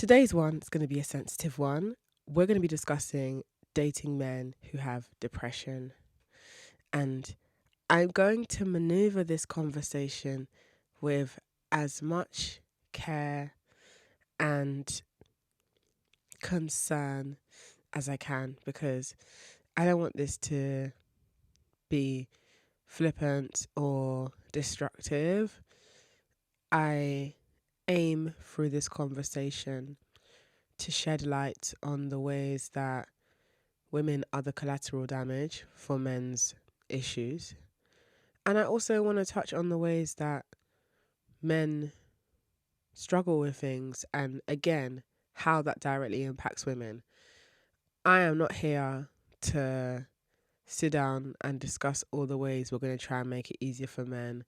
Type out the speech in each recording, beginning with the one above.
Today's one is going to be a sensitive one. We're going to be discussing dating men who have depression. And I'm going to maneuver this conversation with as much care and concern as I can because I don't want this to be flippant or destructive. I aim through this conversation to shed light on the ways that women are the collateral damage for men's issues. And I also want to touch on the ways that men struggle with things and, again, how that directly impacts women. I am not here to sit down and discuss all the ways we're going to try and make it easier for men.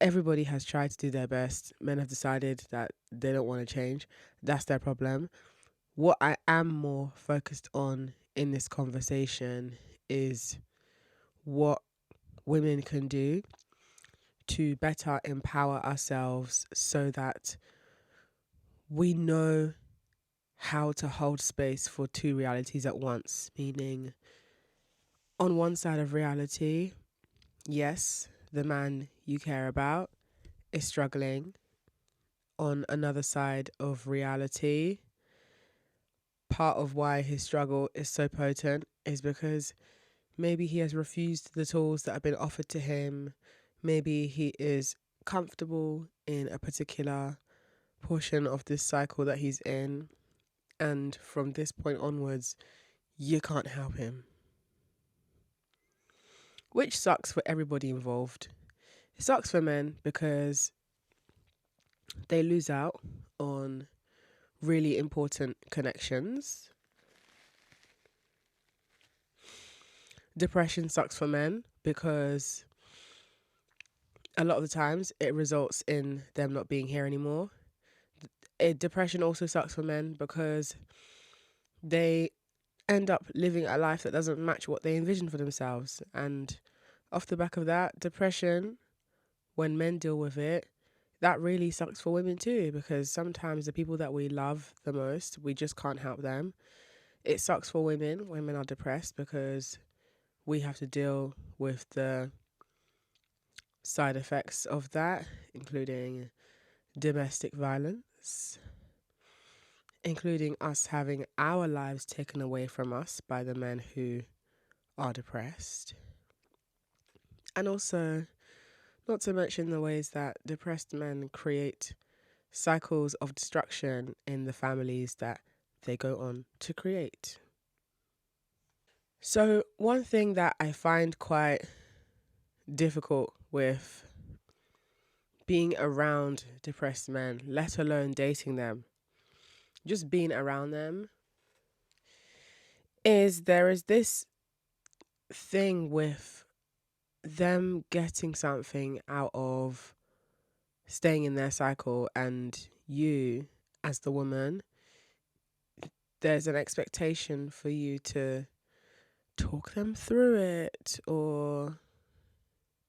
Everybody has tried to do their best. Men have decided that they don't want to change. That's their problem. What I am more focused on in this conversation is what women can do to better empower ourselves so that we know how to hold space for two realities at once. Meaning, on one side of reality, yes, the man you care about is struggling. On another side of reality, part of why his struggle is so potent is because maybe he has refused the tools that have been offered to him. Maybe he is comfortable in a particular portion of this cycle that he's in. And from this point onwards, you can't help him. Which sucks for everybody involved. It sucks for men because they lose out on really important connections. Depression sucks for men because a lot of the times it results in them not being here anymore. Depression also sucks for men because they end up living a life that doesn't match what they envision for themselves. And off the back of that, depression, when men deal with it, that really sucks for women too, because sometimes the people that we love the most, we just can't help them. It sucks for women when men are depressed because we have to deal with the side effects of that, including domestic violence, including us having our lives taken away from us by the men who are depressed. And also, not to mention the ways that depressed men create cycles of destruction in the families that they go on to create. So, one thing that I find quite difficult with being around depressed men, let alone dating them, just being around them, is there is this thing with them getting something out of staying in their cycle, and you, as the woman, there's an expectation for you to talk them through it or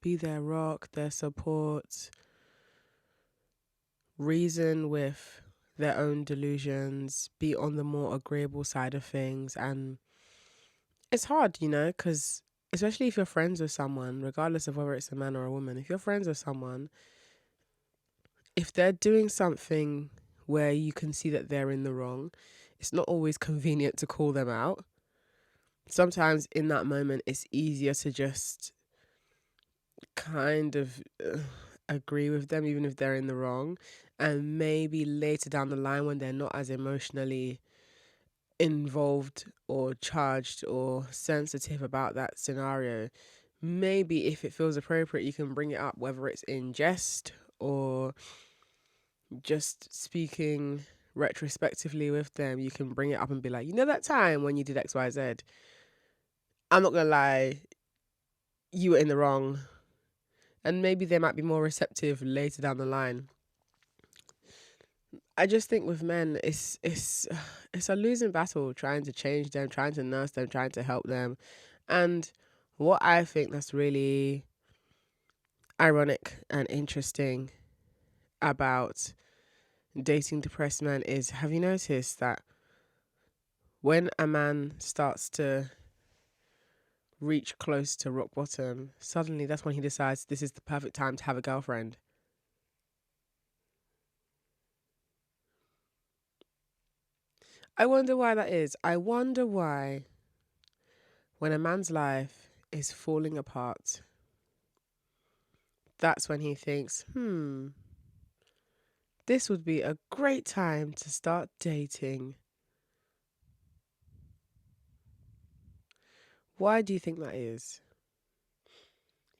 be their rock, their support, reason with their own delusions, be on the more agreeable side of things. And it's hard, because especially if you're friends with someone, regardless of whether it's a man or a woman, if you're friends with someone, if they're doing something where you can see that they're in the wrong, it's not always convenient to call them out. Sometimes in that moment, it's easier to just kind of agree with them, even if they're in the wrong. And maybe later down the line, when they're not as emotionally involved or charged or sensitive about that scenario, maybe if it feels appropriate, you can bring it up, whether it's in jest or just speaking retrospectively with them. You can bring it up and be like, that time when you did XYZ, I'm not gonna lie, you were in the wrong. And maybe they might be more receptive later down the line. I just think with men, it's a losing battle trying to change them, trying to nurse them, trying to help them. And what I think that's really ironic and interesting about dating depressed men is, have you noticed that when a man starts to reach close to rock bottom, suddenly that's when he decides this is the perfect time to have a girlfriend? I wonder why that is. I wonder why when a man's life is falling apart, that's when he thinks, this would be a great time to start dating. Why do you think that is?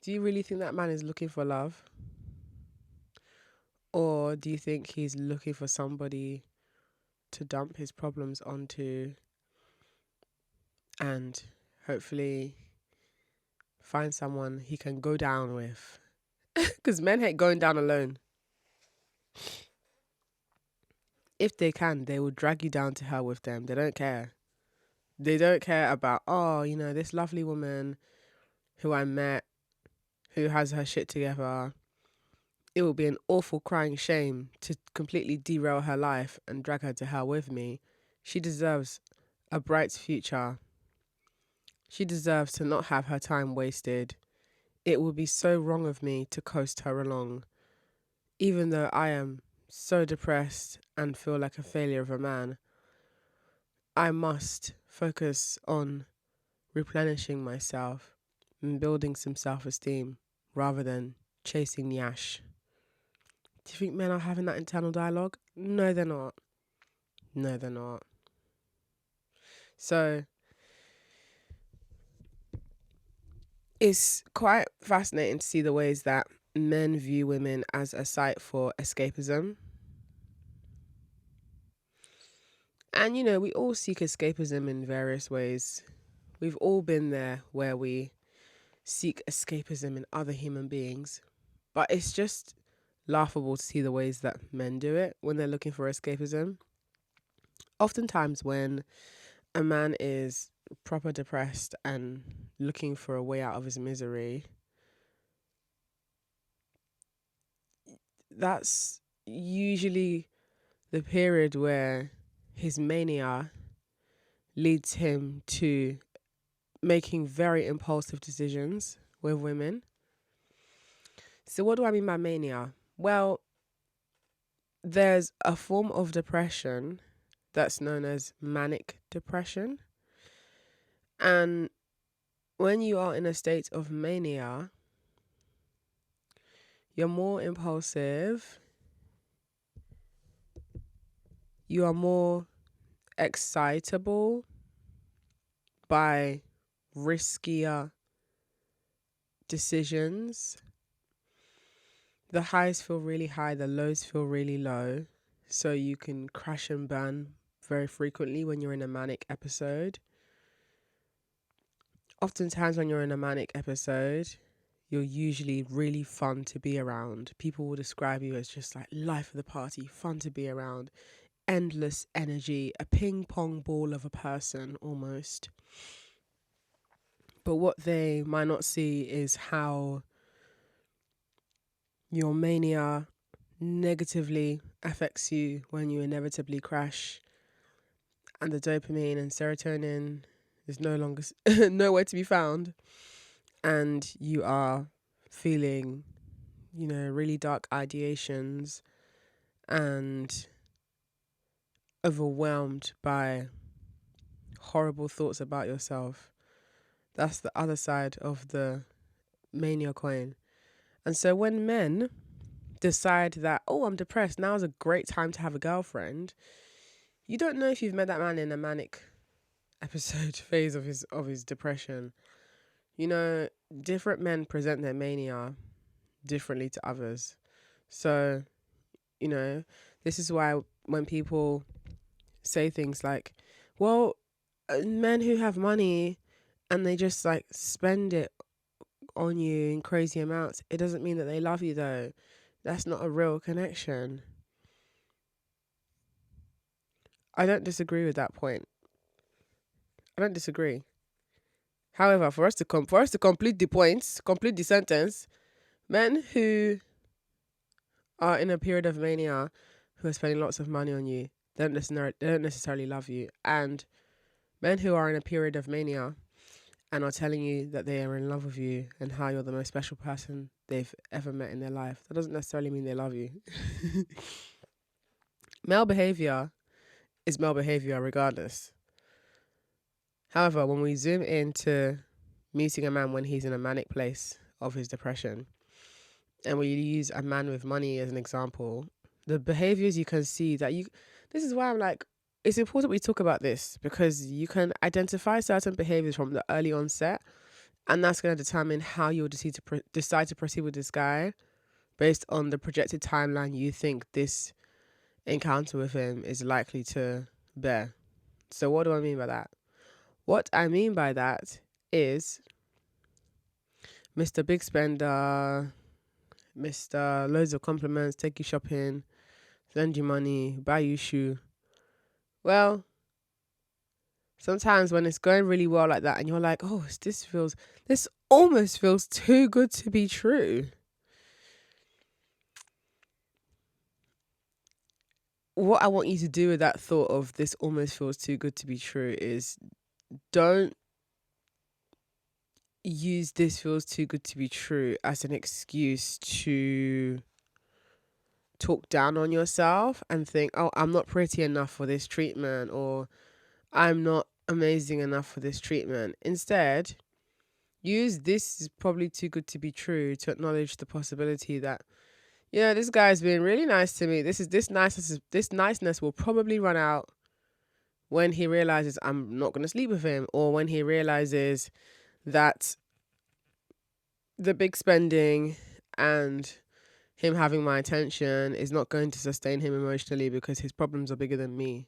Do you really think that man is looking for love? Or do you think he's looking for somebody to dump his problems onto and hopefully find someone he can go down with? Because men hate going down alone. If they can, they will drag you down to hell with them. They don't care. They don't care about, this lovely woman who I met, who has her shit together. It will be an awful crying shame to completely derail her life and drag her to hell with me. She deserves a bright future. She deserves to not have her time wasted. It would be so wrong of me to coast her along, even though I am so depressed and feel like a failure of a man. I must focus on replenishing myself and building some self-esteem rather than chasing Nyash. Do you think men are having that internal dialogue? No, they're not. No, they're not. So it's quite fascinating to see the ways that men view women as a site for escapism. And, we all seek escapism in various ways. We've all been there where we seek escapism in other human beings. But it's just laughable to see the ways that men do it when they're looking for escapism. Oftentimes when a man is proper depressed and looking for a way out of his misery, that's usually the period where his mania leads him to making very impulsive decisions with women. So what do I mean by mania? Well, there's a form of depression that's known as manic depression. And when you are in a state of mania, you're more impulsive, you are more excitable by riskier decisions. The highs feel really high, the lows feel really low. So you can crash and burn very frequently when you're in a manic episode. Oftentimes when you're in a manic episode, you're usually really fun to be around. People will describe you as just like life of the party, fun to be around, endless energy, a ping pong ball of a person almost. But what they might not see is how your mania negatively affects you when you inevitably crash and the dopamine and serotonin is no longer nowhere to be found, and you are feeling really dark ideations and overwhelmed by horrible thoughts about yourself. That's the other side of the mania coin. And so when men decide that, I'm depressed, now's a great time to have a girlfriend, you don't know if you've met that man in a manic episode phase of his depression. Different men present their mania differently to others. So, this is why when people say things like, well, men who have money and they just like spend it on you in crazy amounts, it doesn't mean that they love you though. That's not a real connection. I don't disagree with that point. I don't disagree. However, for us to complete the points, complete the sentence, men who are in a period of mania, who are spending lots of money on you, they don't necessarily love you. And men who are in a period of mania and are telling you that they are in love with you and how you're the most special person they've ever met in their life, that doesn't necessarily mean they love you. Male behavior is male behavior regardless. However, when we zoom into meeting a man when he's in a manic place of his depression, and we use a man with money as an example, the behaviors you can see that this is why I'm like, it's important we talk about this, because you can identify certain behaviors from the early onset, and that's going to determine how you'll decide to proceed with this guy based on the projected timeline you think this encounter with him is likely to bear. So what do I mean by that? What I mean by that is Mr. Big Spender, Mr. Loads of compliments, take you shopping, send you money, buy you shoe. Well, sometimes when it's going really well like that and you're like, oh, this almost feels too good to be true. What I want you to do with that thought of this almost feels too good to be true is don't use this feels too good to be true as an excuse to talk down on yourself and think, oh, I'm not pretty enough for this treatment, or I'm not amazing enough for this treatment. Instead, use this is probably too good to be true to acknowledge the possibility that, this guy's been really nice to me. This niceness will probably run out when he realizes I'm not going to sleep with him, or when he realizes that the big spending and him having my attention is not going to sustain him emotionally because his problems are bigger than me.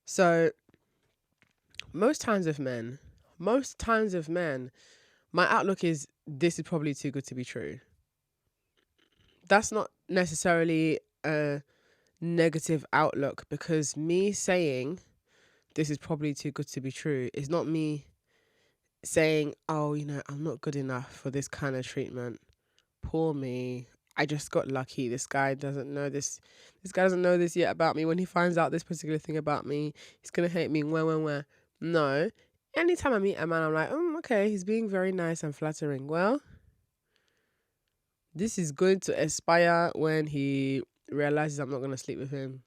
So most times with men, my outlook is this is probably too good to be true. That's not necessarily a negative outlook, because me saying this is probably too good to be true is not me saying, oh, I'm not good enough for this kind of treatment. Poor me. I just got lucky. This guy doesn't know this. This guy doesn't know this yet about me. When he finds out this particular thing about me, he's going to hate me. Where. No. Anytime I meet a man, I'm like, okay, he's being very nice and flattering. Well, this is going to expire when he realizes I'm not going to sleep with him.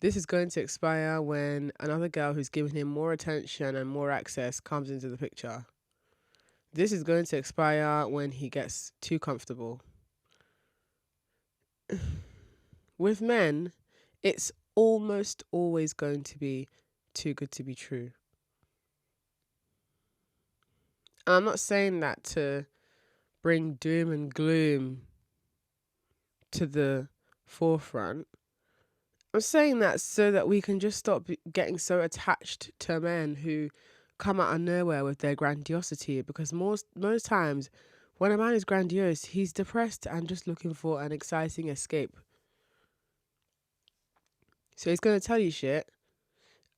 This is going to expire when another girl who's giving him more attention and more access comes into the picture. This is going to expire when he gets too comfortable. With men, it's almost always going to be too good to be true. And I'm not saying that to bring doom and gloom to the forefront. I'm saying that so that we can just stop getting so attached to men who come out of nowhere with their grandiosity, because most times when a man is grandiose, he's depressed and just looking for an exciting escape. So he's going to tell you shit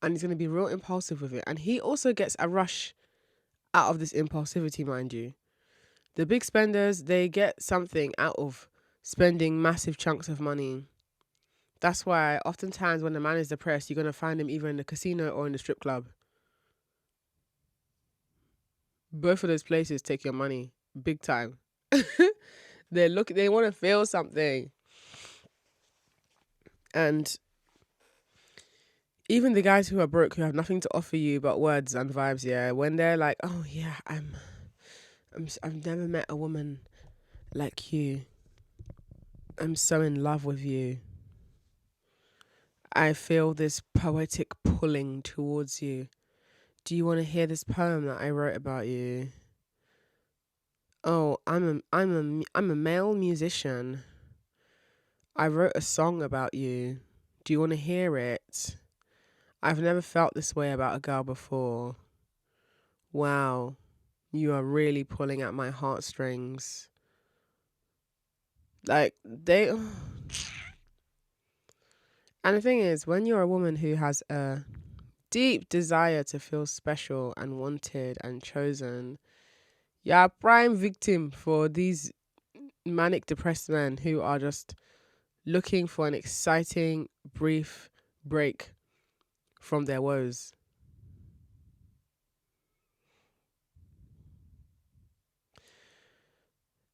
and he's going to be real impulsive with it. And he also gets a rush out of this impulsivity, mind you. The big spenders, they get something out of spending massive chunks of money. That's why oftentimes when a man is depressed, you're going to find him either in the casino or in the strip club. Both of those places take your money big time. They want to feel something. And even the guys who are broke, who have nothing to offer you but words and vibes, yeah, when they're like, oh yeah, I've never met a woman like you. I'm so in love with you. I feel this poetic pulling towards you. Do you want to hear this poem that I wrote about you? Oh, I'm a male musician. I wrote a song about you. Do you want to hear it? I've never felt this way about a girl before. Wow, you are really pulling at my heartstrings. Like, and the thing is, when you're a woman who has a deep desire to feel special and wanted and chosen, You're a prime victim for these manic depressed men who are just looking for an exciting, brief break from their woes.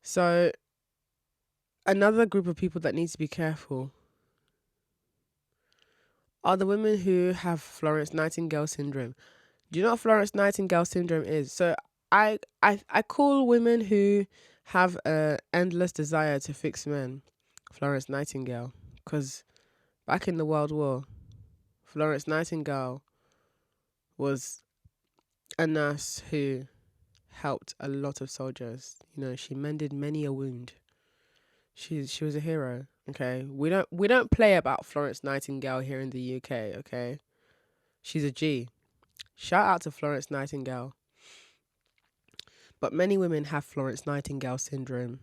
So, another group of people that needs to be careful are the women who have Florence Nightingale syndrome. Do you know what Florence Nightingale syndrome is? So, I call women who have a endless desire to fix men Florence Nightingale, because back in the World War, Florence Nightingale was a nurse who helped a lot of soldiers. You know, she mended many a wound. She was a hero. Okay, we don't play about Florence Nightingale here in the UK. Okay, she's a G. Shout out to Florence Nightingale. But many women have Florence Nightingale syndrome,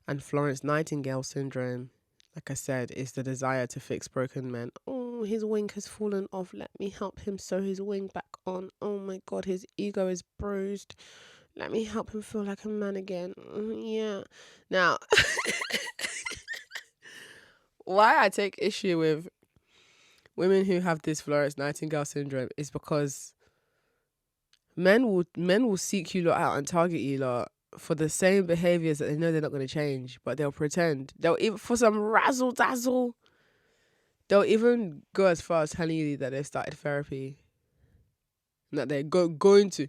and Florence Nightingale syndrome, like I said, is the desire to fix broken men. Oh, his wing has fallen off. Let me help him sew his wing back on. Oh my God, his ego is bruised. Let me help him feel like a man again. Yeah. Now, why I take issue with women who have this Florence Nightingale syndrome is because men will seek you lot out and target you lot for the same behaviors that they know they're not going to change, but they'll pretend. They'll even, for some razzle dazzle, they'll even go as far as telling you that they've started therapy, that they're going to.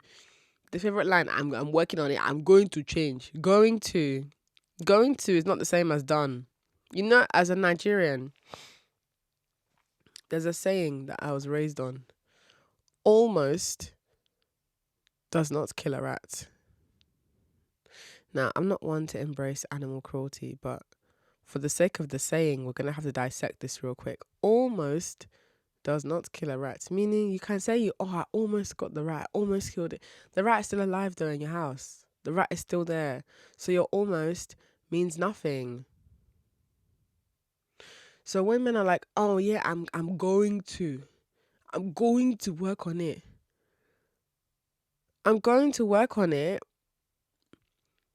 The favorite line, I'm working on it. I'm going to change. Going to is not the same as done. You know, as a Nigerian, there's a saying that I was raised on. Almost does not kill a rat. Now, I'm not one to embrace animal cruelty, but for the sake of the saying, we're going to have to dissect this real quick. Almost does not kill a rat. Meaning you can say, I almost got the rat, almost killed it. The rat is still alive though in your house. The rat is still there. So your almost means nothing. So when men are like, oh yeah, I'm going to work on it. I'm going to work on it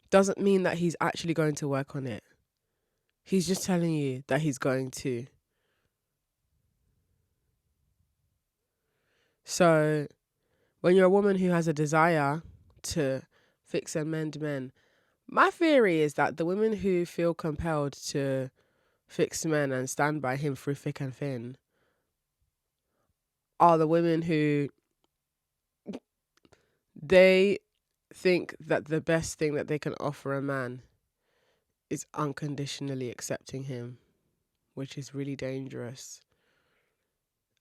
doesn't mean that he's actually going to work on it. He's just telling you that he's going to. So when you're a woman who has a desire to fix and mend men, my theory is that the women who feel compelled to fix men and stand by him through thick and thin are the women who they think that the best thing that they can offer a man is unconditionally accepting him, which is really dangerous.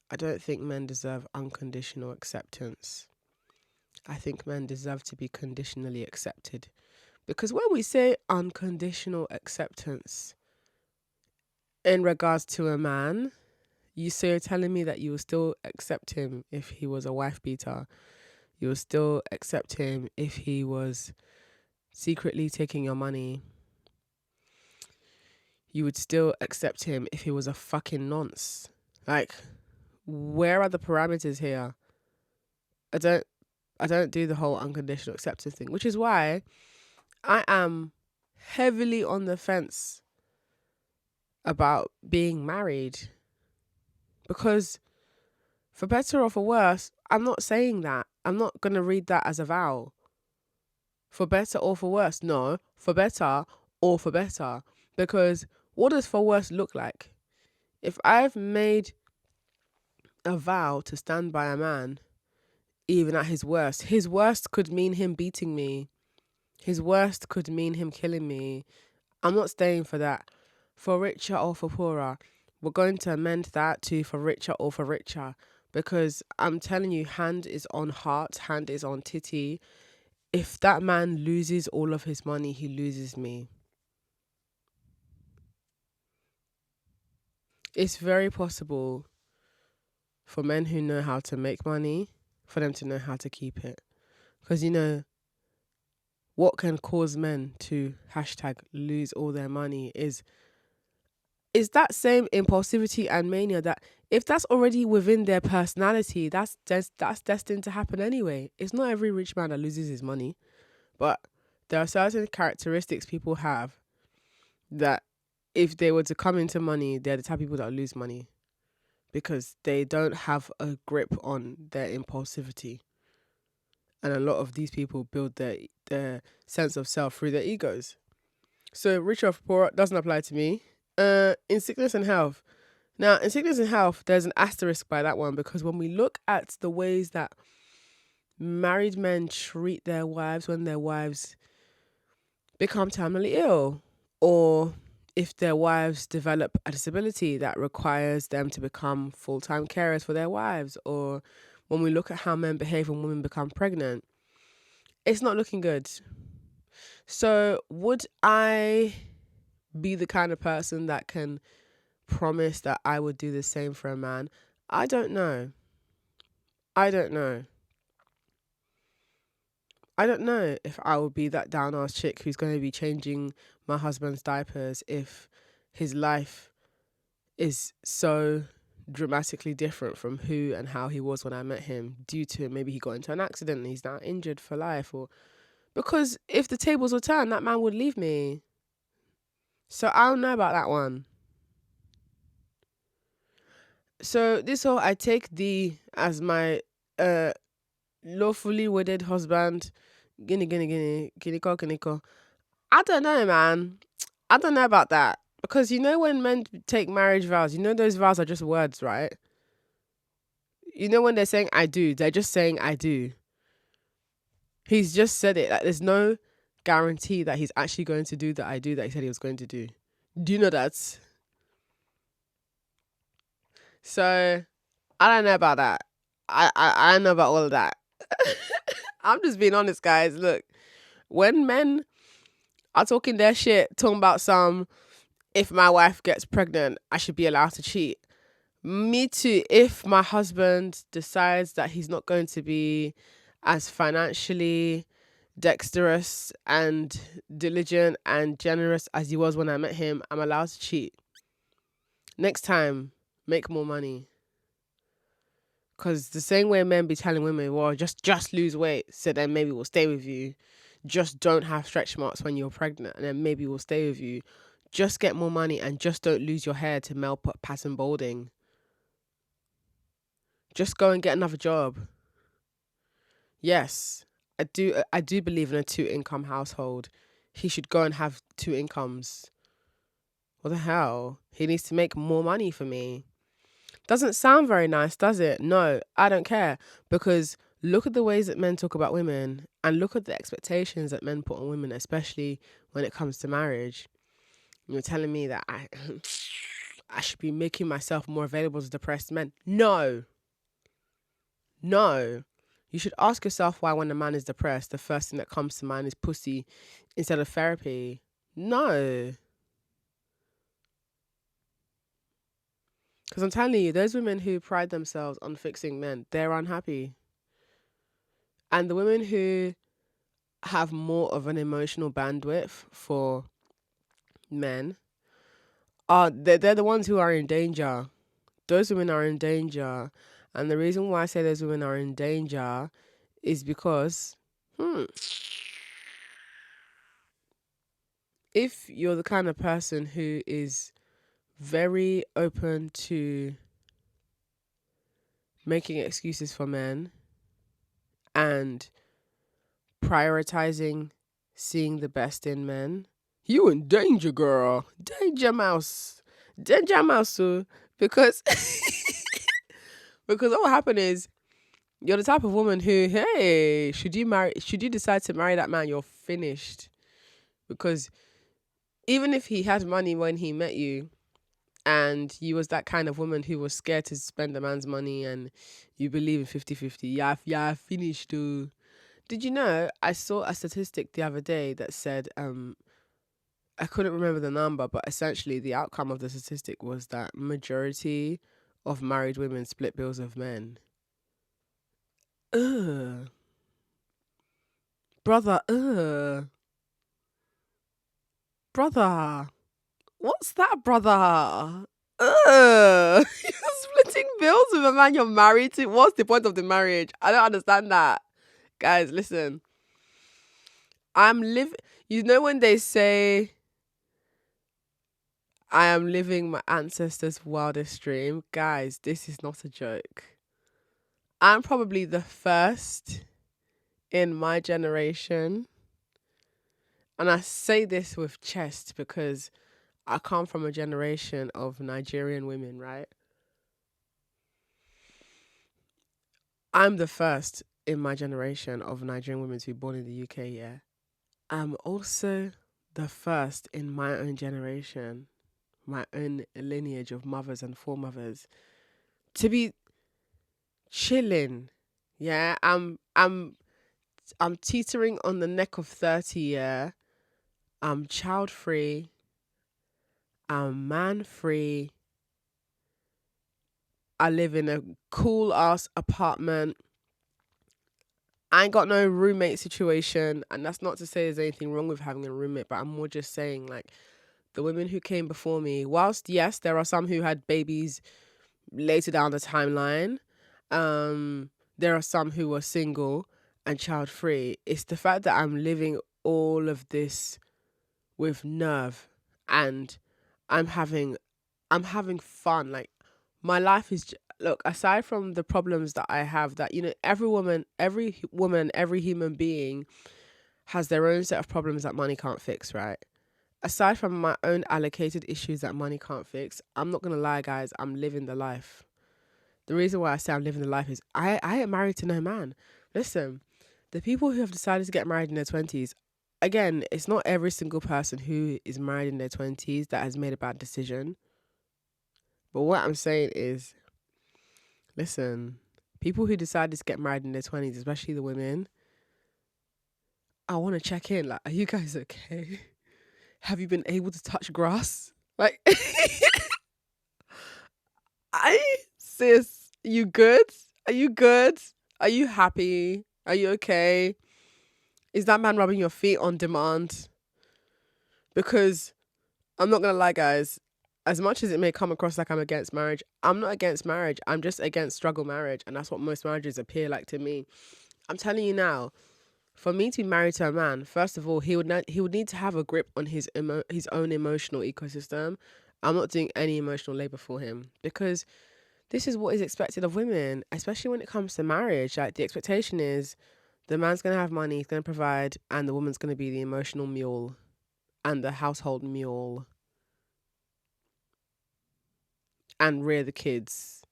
I don't think men deserve unconditional acceptance. I think men deserve to be conditionally accepted. Because when we say unconditional acceptance in regards to a man, you're telling me that you will still accept him if he was a wife beater. You will still accept him if he was secretly taking your money. You would still accept him if he was a fucking nonce. Like, where are the parameters here? I don't do the whole unconditional acceptance thing, which is why I am heavily on the fence about being married. Because for better or for worse, I'm not saying that. I'm not going to read that as a vow. For better or for worse. No, for better or for better. Because what does for worse look like? If I've made a vow to stand by a man, even at his worst could mean him beating me. His worst could mean him killing me. I'm not staying for that. For richer or for poorer. We're going to amend that to for richer or for richer. Because I'm telling you, hand is on heart, hand is on titty. If that man loses all of his money, he loses me. It's very possible for men who know how to make money, for them to know how to keep it. Because, what can cause men to #lose all their money is that same impulsivity and mania that if that's already within their personality, that's destined to happen anyway. It's not every rich man that loses his money, but There are certain characteristics people have that if they were to come into money, they're the type of people that lose money because they don't have a grip on their impulsivity. And a lot of these people build their sense of self through their egos. So rich or poor doesn't apply to me. In sickness and health. Now, in sickness and health, there's an asterisk by that one because when we look at the ways that married men treat their wives when their wives become terminally ill, or if their wives develop a disability that requires them to become full-time carers for their wives, or when we look at how men behave when women become pregnant, it's not looking good. So would I be the kind of person that can promise that I would do the same for a man? I don't know. I don't know if I would be that down ass chick who's going to be changing my husband's diapers if his life is so dramatically different from who and how he was when I met him due to maybe he got into an accident and he's now injured for life, or because if the tables were turned, that man would leave me. So I don't know about that one. So this whole I take thee as my lawfully wedded husband, guinea co. I don't know, man. I don't know about that. Because you know when men take marriage vows, you know those vows are just words, right? You know when they're saying I do, they're just saying I do. He's just said it. Like there's no guarantee that he's actually going to do the I do that he said he was going to do. Do you know that? So I don't know about that. I don't know about all of that. I'm just being honest, guys. Look, when men are talking their shit, talking about if my wife gets pregnant, I should be allowed to cheat. Me too. If my husband decides that he's not going to be as financially dexterous and diligent and generous as he was when I met him, I'm allowed to cheat. Next time, make more money. Because the same way men be telling women, well, just lose weight, so then maybe we'll stay with you. Just don't have stretch marks when you're pregnant, and then maybe we'll stay with you. Just get more money and just don't lose your hair to male pattern balding. Just go and get another job. Yes, I do believe in a 2-income household. He should go and have 2 incomes. What the hell? He needs to make more money for me. Doesn't sound very nice, does it? No, I don't care. Because look at the ways that men talk about women and look at the expectations that men put on women, especially when it comes to marriage. You're telling me that I should be making myself more available to depressed men. No. You should ask yourself why when a man is depressed, the first thing that comes to mind is pussy instead of therapy. No. Because I'm telling you, those women who pride themselves on fixing men, they're unhappy. And the women who have more of an emotional bandwidth for men they're the ones who are in danger. Those women are in danger. And the reason why I say those women are in danger is because if you're the kind of person who is very open to making excuses for men and prioritizing seeing the best in men, you in danger, girl. Danger mouse. Danger mouse, so because because what will happen is you're the type of woman who, hey, should you decide to marry that man, you're finished. Because even if he had money when he met you and you was that kind of woman who was scared to spend a man's money and you believe in 50-50, yeah, finished too. Did you know I saw a statistic the other day that said I couldn't remember the number, but essentially the outcome of the statistic was that majority of married women split bills with men. Ugh. Brother, Brother. What's that, brother? You're splitting bills with a man you're married to? What's the point of the marriage? I don't understand that. Guys, listen. I'm living. You know when they say I am living my ancestors' wildest dream, guys, this is not a joke. I'm probably the first in my generation, and I say this with chest because I come from a generation of Nigerian women, right? I'm the first in my generation of Nigerian women to be born in the UK, yeah. I'm also the first in my own generation, my own lineage of mothers and foremothers to be chilling. Yeah, I'm teetering on the neck of 30, yeah. I'm child free, I'm man free. I live in a cool ass apartment. I ain't got no roommate situation, and that's not to say there's anything wrong with having a roommate, but I'm more just saying like the women who came before me, whilst yes, there are some who had babies later down the timeline, there are some who were single and child free. It's the fact that I'm living all of this with nerve, and I'm having I'm having fun. Like my life is look, aside from the problems that I have, that every woman, every human being has their own set of problems that money can't fix, right? Aside from my own allocated issues that money can't fix, I'm not gonna lie, guys, I'm living the life. The reason why I say I'm living the life is I ain't married to no man. Listen, the people who have decided to get married in their 20s, again, it's not every single person who is married in their 20s that has made a bad decision. But what I'm saying is, listen, people who decided to get married in their 20s, especially the women, I want to check in. Like, are you guys okay? Have you been able to touch grass? Like, sis, you good? Are you good? Are you happy? Are you okay? Is that man rubbing your feet on demand? Because I'm not gonna lie, guys. As much as it may come across like I'm against marriage, I'm not against marriage. I'm just against struggle marriage, and that's what most marriages appear like to me. I'm telling you now, for me to be married to a man, first of all, he would need to have a grip on his own emotional ecosystem. I'm not doing any emotional labor for him because this is what is expected of women, especially when it comes to marriage. Like the expectation is the man's gonna have money, he's gonna provide, and the woman's gonna be the emotional mule and the household mule and rear the kids.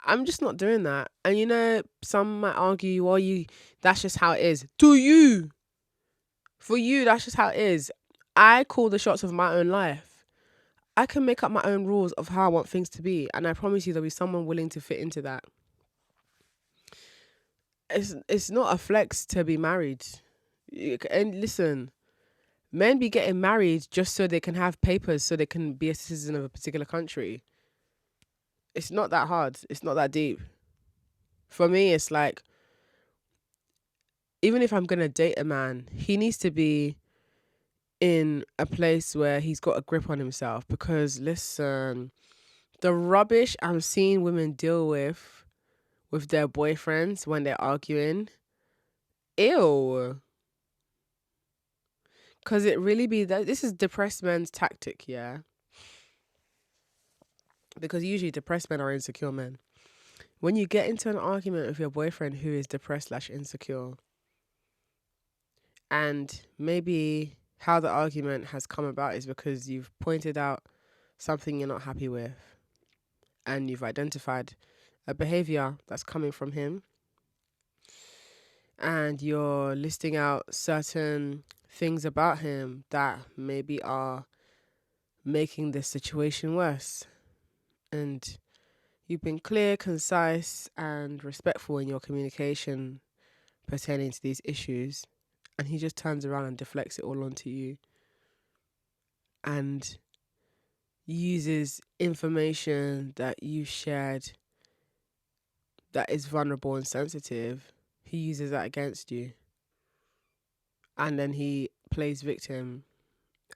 I'm just not doing that. And some might argue, well, that's just how it is. Do you? For you, that's just how it is. I call the shots of my own life. I can make up my own rules of how I want things to be, and I promise you there'll be someone willing to fit into that. It's not a flex to be married. And listen, men be getting married just so they can have papers so they can be a citizen of a particular country. It's not that hard. It's not that deep. For me, it's like, even if I'm going to date a man, he needs to be in a place where he's got a grip on himself. Because listen, the rubbish I'm seeing women deal with their boyfriends when they're arguing, ew. Because it really be that this is depressed men's tactic, yeah? Because usually depressed men are insecure men. When you get into an argument with your boyfriend who is depressed/insecure, and maybe how the argument has come about is because you've pointed out something you're not happy with, and you've identified a behavior that's coming from him, and you're listing out certain things about him that maybe are making this situation worse. And you've been clear, concise, and respectful in your communication pertaining to these issues. And he just turns around and deflects it all onto you and uses information that you shared that is vulnerable and sensitive. He uses that against you. And then he plays victim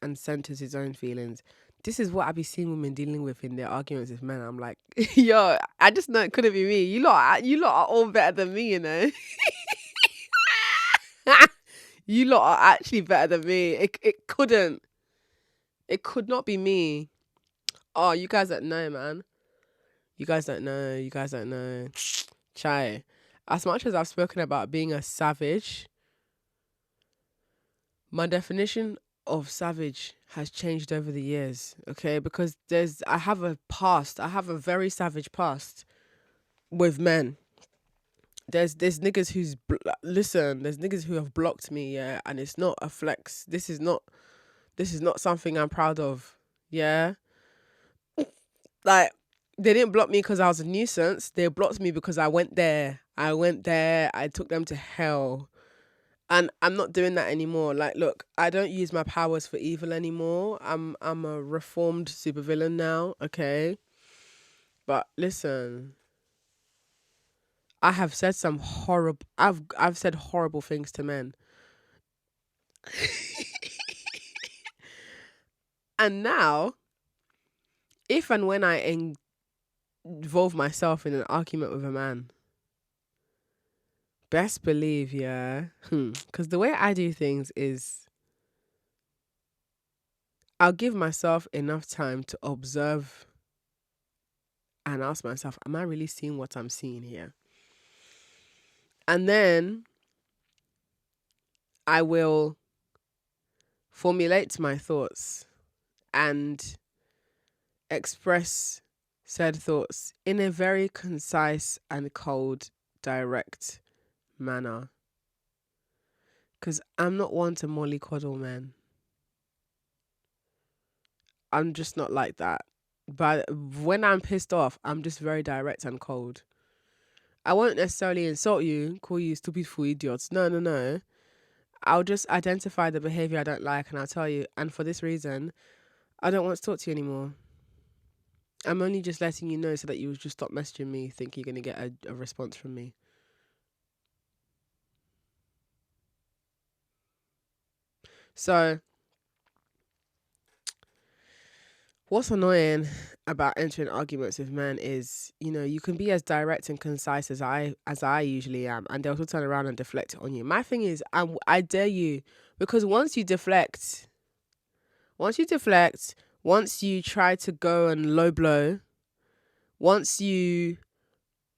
and centers his own feelings. This is what I be seeing women dealing with in their arguments with men. I'm like, yo, I just know it couldn't be me. You lot are all better than me, You lot are actually better than me. It could not be me. Oh, you guys don't know, man. You guys don't know. You guys don't know. Chai. As much as I've spoken about being a savage, my definition of savage has changed over the years. Okay, because I have a past. I have a very savage past with men. There's niggas listen. There's niggas who have blocked me. Yeah, and it's not a flex. This is not something I'm proud of. Yeah, like they didn't block me because I was a nuisance. They blocked me because I went there. I took them to hell. And I'm not doing that anymore. Like, look, I don't use my powers for evil anymore. I'm a reformed supervillain now, okay? But listen, I have said some horrible I've said horrible things to men. And now, if and when I involve myself in an argument with a man, best believe, yeah, because the way I do things is I'll give myself enough time to observe and ask myself, am I really seeing what I'm seeing here? And then I will formulate my thoughts and express said thoughts in a very concise and cold, direct manner. Because I'm not one to mollycoddle men. I'm just not like that. But when I'm pissed off, I'm just very direct and cold. I won't necessarily insult you, call you stupid fool idiots. No. I'll just identify the behavior I don't like and I'll tell you. And for this reason, I don't want to talk to you anymore. I'm only just letting you know so that you just stop messaging me thinking you're going to get a response from me. So, what's annoying about entering arguments with men is, you can be as direct and concise as I usually am, and they'll also turn around and deflect it on you. My thing is, I dare you, because once you deflect, once you try to go and low blow, once you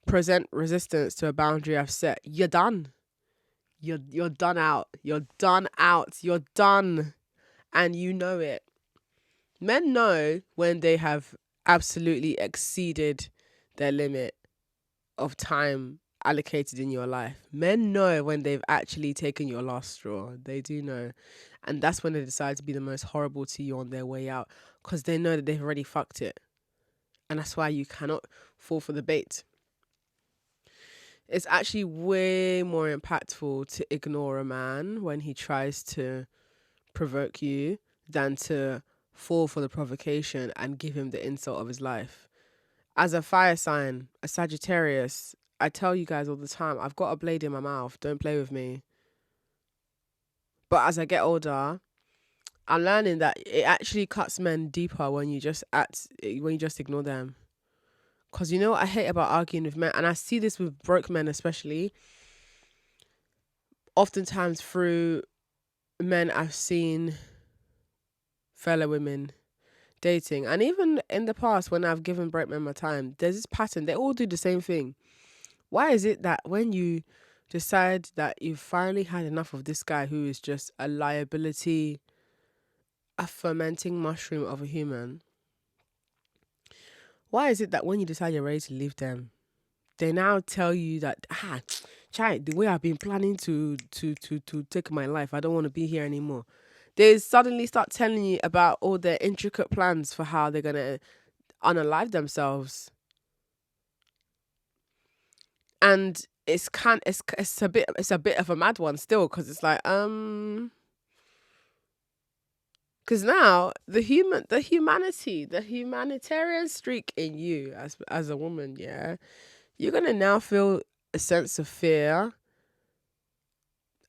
present resistance to a boundary I've set, you're done. You're done out. You're done out. You're done. And you know it. Men know when they have absolutely exceeded their limit of time allocated in your life. Men know when they've actually taken your last straw. They do know. And that's when they decide to be the most horrible to you on their way out, because they know that they've already fucked it. And that's why you cannot fall for the bait. It's actually way more impactful to ignore a man when he tries to provoke you than to fall for the provocation and give him the insult of his life. As a fire sign, a Sagittarius, I tell you guys all the time, I've got a blade in my mouth. Don't play with me. But as I get older, I'm learning that it actually cuts men deeper when you just ignore them. Because you know what I hate about arguing with men, and I see this with broke men especially, oftentimes through men I've seen fellow women dating, and even in the past when I've given broke men my time, there's this pattern. They all do the same thing. Why is it that when you decide that you've finally had enough of this guy who is just a liability, a fermenting mushroom of a human, why is it that when you decide you're ready to leave them, they now tell you that, Chai, the way I've been planning to take my life, I don't want to be here anymore. They suddenly start telling you about all their intricate plans for how they're gonna unalive themselves. And it's a bit of a mad one still, because it's like, because now the humanitarian streak in you as a woman, yeah, you're gonna now feel a sense of fear,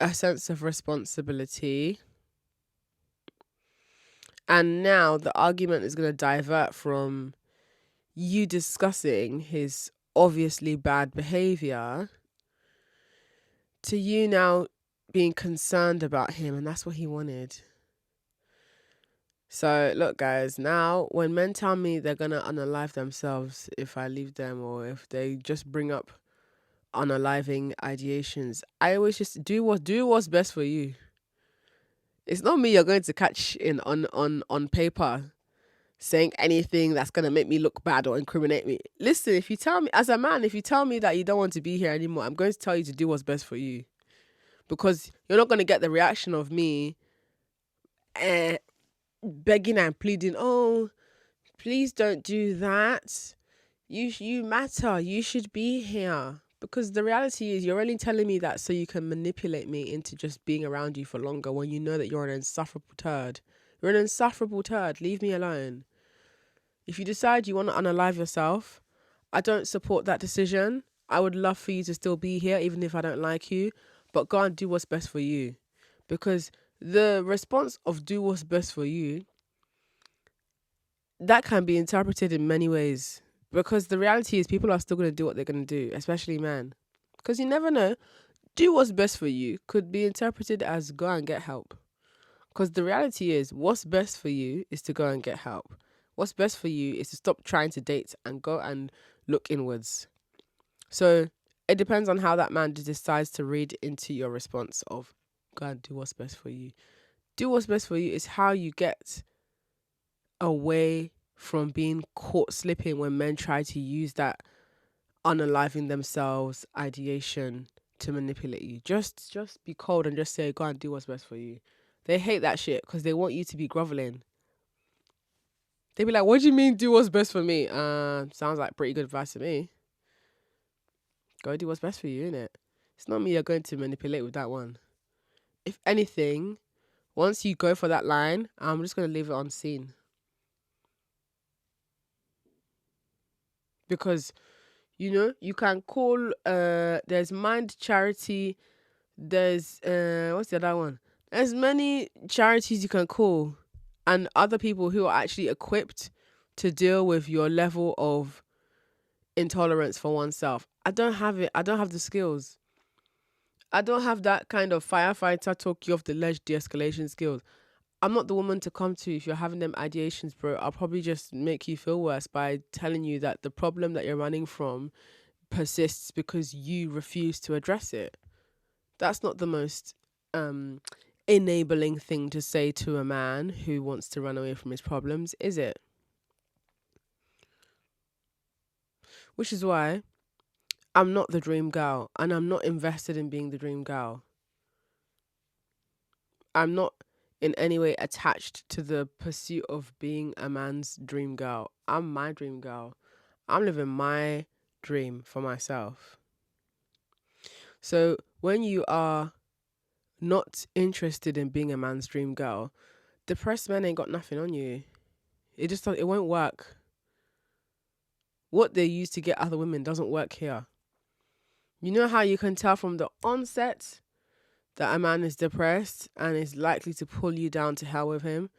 a sense of responsibility, and now the argument is gonna divert from you discussing his obviously bad behavior to you now being concerned about him, and that's what he wanted. So look, guys, now when men tell me they're gonna unalive themselves if I leave them, or if they just bring up unaliving ideations, I always just do what's best for you. It's not me you're going to catch in on paper saying anything that's gonna make me look bad or incriminate me. Listen, if you tell me as a man, if you tell me that you don't want to be here anymore, I'm going to tell you to do what's best for you, because you're not gonna get the reaction of me begging and pleading. Oh, please don't do that. You matter. You should be here. Because the reality is, you're only telling me that so you can manipulate me into just being around you for longer, when you know that you're an insufferable turd. You're an insufferable turd. Leave me alone. If you decide you want to unalive yourself, I don't support that decision. I would love for you to still be here, even if I don't like you. But go and do what's best for you. Because the response of do what's best for you, that can be interpreted in many ways. Because the reality is, people are still going to do what they're going to do, especially men. Because you never know. Do what's best for you could be interpreted as go and get help. Because the reality is, what's best for you is to go and get help. What's best for you is to stop trying to date and go and look inwards. So it depends on how that man decides to read into your response of go and do what's best for you. Do what's best for you is how you get away from being caught slipping when men try to use that unaliving themselves ideation to manipulate you. Just be cold and just say go and do what's best for you. They hate that shit because they want you to be groveling. They be like, what do you mean do what's best for me? Sounds like pretty good advice to me. Go do what's best for you, innit? It's not me you're going to manipulate with that one. If anything, once you go for that line, I'm just going to leave it unseen. Because, you can call, there's Mind Charity, there's, what's the other one? There's many charities you can call, and other people who are actually equipped to deal with your level of intolerance for oneself. I don't have it. I don't have the skills. I don't have that kind of firefighter talk you off the ledge de-escalation skills. I'm not the woman to come to if you're having them ideations, bro. I'll probably just make you feel worse by telling you that the problem that you're running from persists because you refuse to address it. That's not the most enabling thing to say to a man who wants to run away from his problems, is it? Which is why I'm not the dream girl, and I'm not invested in being the dream girl. I'm not in any way attached to the pursuit of being a man's dream girl. I'm my dream girl. I'm living my dream for myself. So when you are not interested in being a man's dream girl, depressed men ain't got nothing on you. It won't work. What they use to get other women doesn't work here. You know how you can tell from the onset that a man is depressed and is likely to pull you down to hell with him?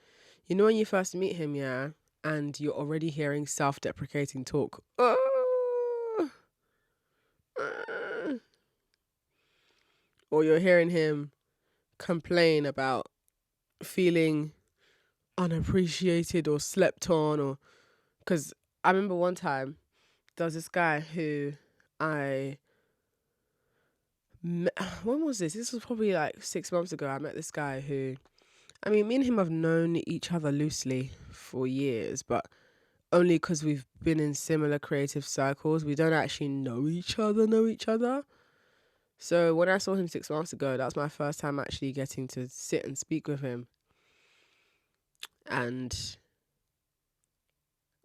You know when you first meet him, yeah, and you're already hearing self-deprecating talk. Or you're hearing him complain about feeling unappreciated or slept on, or because I remember one time there was this guy who I met. When was this? This was probably like 6 months ago. I met this guy who, I mean, me and him have known each other loosely for years, but only because we've been in similar creative circles. We don't actually know each other. So when I saw him 6 months ago, that was my first time actually getting to sit and speak with him. And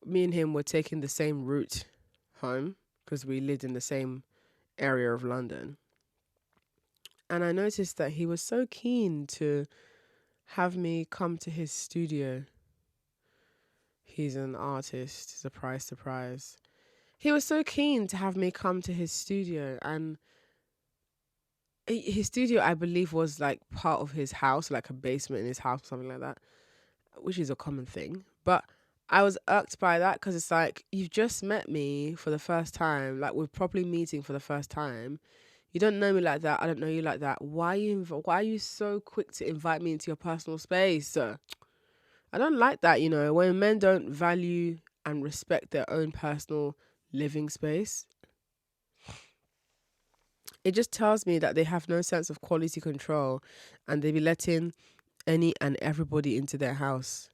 me and him were taking the same route home because we lived in the same area of London. And I noticed that he was so keen to have me come to his studio. He's an artist, surprise. He was so keen to have me come to his studio, and his studio, I believe, was like part of his house, like a basement in his house or something like that, which is a common thing. But I was irked by that because it's like, you've just met me for the first time, like we're properly meeting for the first time. You don't know me like that. I don't know you like that. Why are you so quick to invite me into your personal space? I don't like that, when men don't value and respect their own personal living space. It just tells me that they have no sense of quality control and they be letting any and everybody into their house,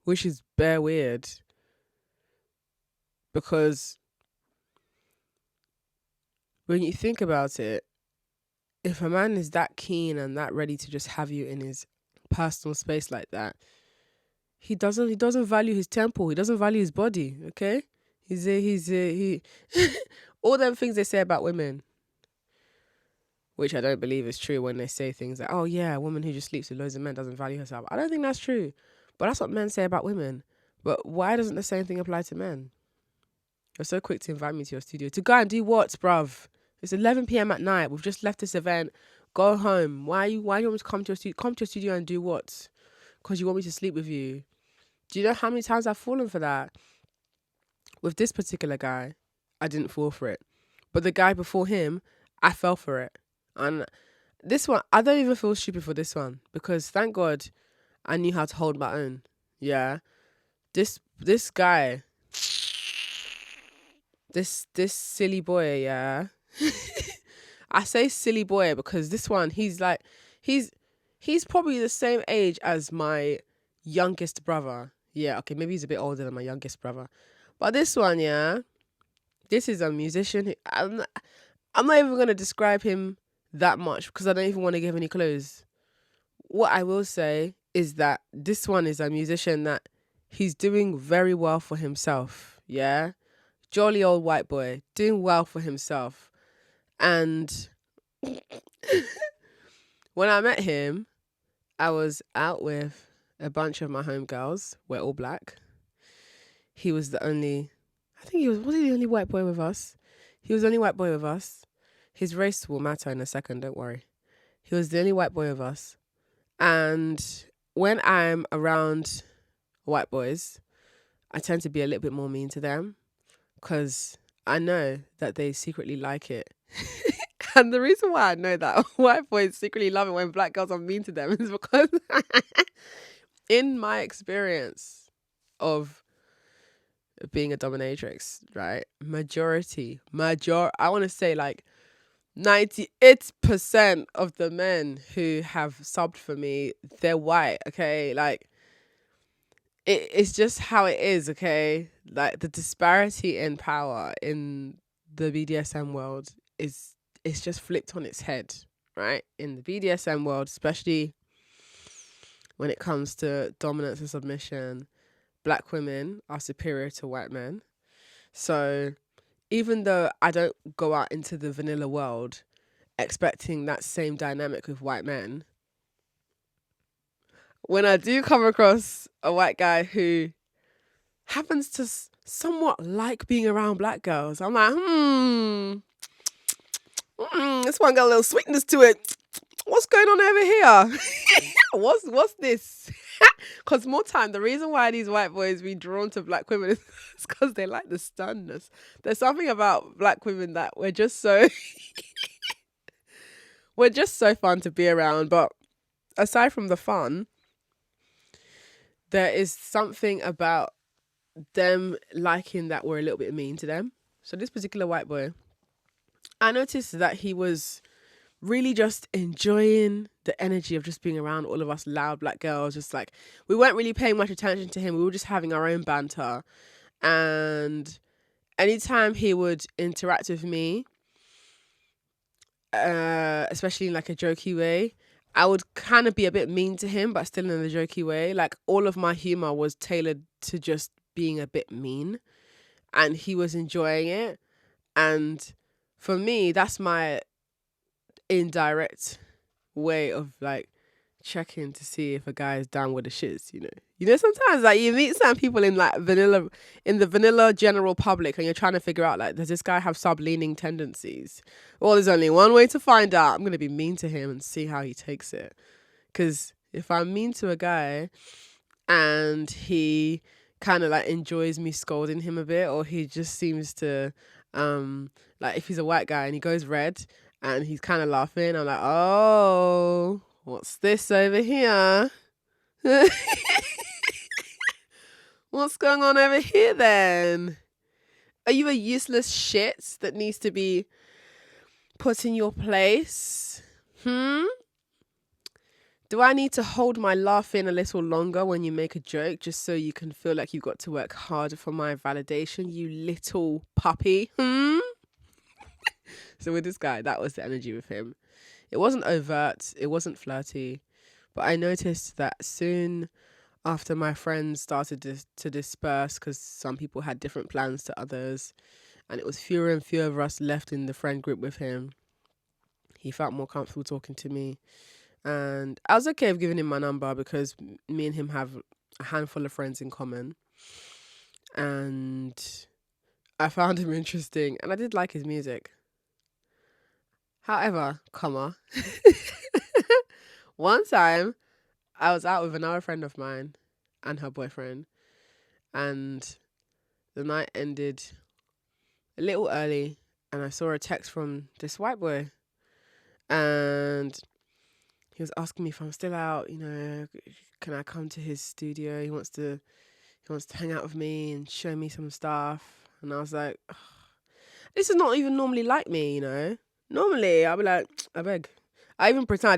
which is bare weird because when you think about it, if a man is that keen and that ready to just have you in his personal space like that, he doesn't value his temple. He doesn't value his body. Okay, he all them things they say about women, which I don't believe is true when they say things like, oh yeah, a woman who just sleeps with loads of men doesn't value herself. I don't think that's true, but that's what men say about women. But why doesn't the same thing apply to men? You're so quick to invite me to your studio to go and do what, bruv? It's 11 p.m. at night. We've just left this event. Go home. Why do you want me to come to your studio? Come to your studio and do what? Because you want me to sleep with you. Do you know how many times I've fallen for that? With this particular guy, I didn't fall for it. But the guy before him, I fell for it. And this one, I don't even feel stupid for this one because thank God I knew how to hold my own. Yeah. This guy, this silly boy, yeah. I say silly boy because this one, he's probably the same age as my youngest brother. Yeah, okay, maybe he's a bit older than my youngest brother. But this one, yeah, this is a musician. I'm not even going to describe him that much because I don't even want to give any clues. What I will say is that this one is a musician that he's doing very well for himself. Yeah. Jolly old white boy doing well for himself. And when I met him, I was out with a bunch of my homegirls. We're all black. He was the only, was he the only white boy with us? He was the only white boy with us. His race will matter in a second, don't worry. He was the only white boy with us. And when I'm around white boys, I tend to be a little bit more mean to them because I know that they secretly like it. And the reason why I know that white boys secretly love it when black girls are mean to them is because in my experience of being a dominatrix, right? I want to say like 98% of the men who have subbed for me, they're white, okay? Like, it's just how it is, okay? Like, the disparity in power in the BDSM world it's just flipped on its head, right? In the BDSM world, especially when it comes to dominance and submission, black women are superior to white men. So even though I don't go out into the vanilla world expecting that same dynamic with white men, when I do come across a white guy who happens to somewhat like being around black girls, I'm like, this one got a little sweetness to it. What's going on over here? What's this? Because more time, the reason why these white boys be drawn to black women is because they like the stunness. There's something about black women that we're just so fun to be around. But aside from the fun, there is something about them liking that we're a little bit mean to them. So this particular white boy, I noticed that he was really just enjoying the energy of just being around all of us loud black girls. Just like, we weren't really paying much attention to him. We were just having our own banter. And anytime he would interact with me, especially in like a jokey way, I would kind of be a bit mean to him, but still in a jokey way. Like, all of my humor was tailored to just being a bit mean, and he was enjoying it. And for me, that's my indirect way of like checking to see if a guy is down with the shits, sometimes like you meet some people in like in the vanilla general public and you're trying to figure out like, does this guy have sub-leaning tendencies? Well, there's only one way to find out. I'm going to be mean to him and see how he takes it. Because if I'm mean to a guy and he kind of like enjoys me scolding him a bit, or he just seems to Like if he's a white guy and he goes red and he's kind of laughing, I'm like, oh, what's this over here? What's going on over here then? Are you a useless shit that needs to be put in your place? Do I need to hold my laugh in a little longer when you make a joke just so you can feel like you've got to work harder for my validation, you little puppy? So with this guy, that was the energy with him. It wasn't overt, it wasn't flirty, but I noticed that soon after my friends started to disperse, because some people had different plans to others, and it was fewer and fewer of us left in the friend group with him, he felt more comfortable talking to me. And I was okay with giving him my number because me and him have a handful of friends in common. And I found him interesting and I did like his music. However, one time I was out with another friend of mine and her boyfriend, and the night ended a little early, and I saw a text from this white boy, and he was asking me if I'm still out, can I come to his studio? He wants to hang out with me and show me some stuff. And I was like, ugh, this is not even normally like me, Normally, I'll be like, I beg. I'll even pretend I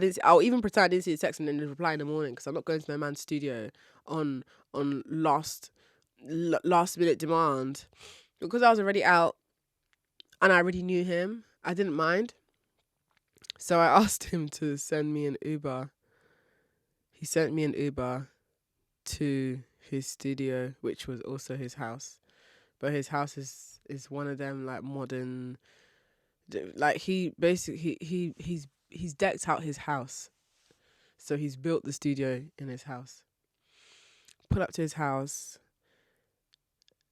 didn't see the text and then reply in the morning, because I'm not going to no man's studio on last minute demand. Because I was already out and I already knew him, I didn't mind. So I asked him to send me an Uber. He sent me an Uber to his studio, which was also his house. But his house is one of them like modern, like he basically he's decked out his house. So he's built the studio in his house. Put up to his house.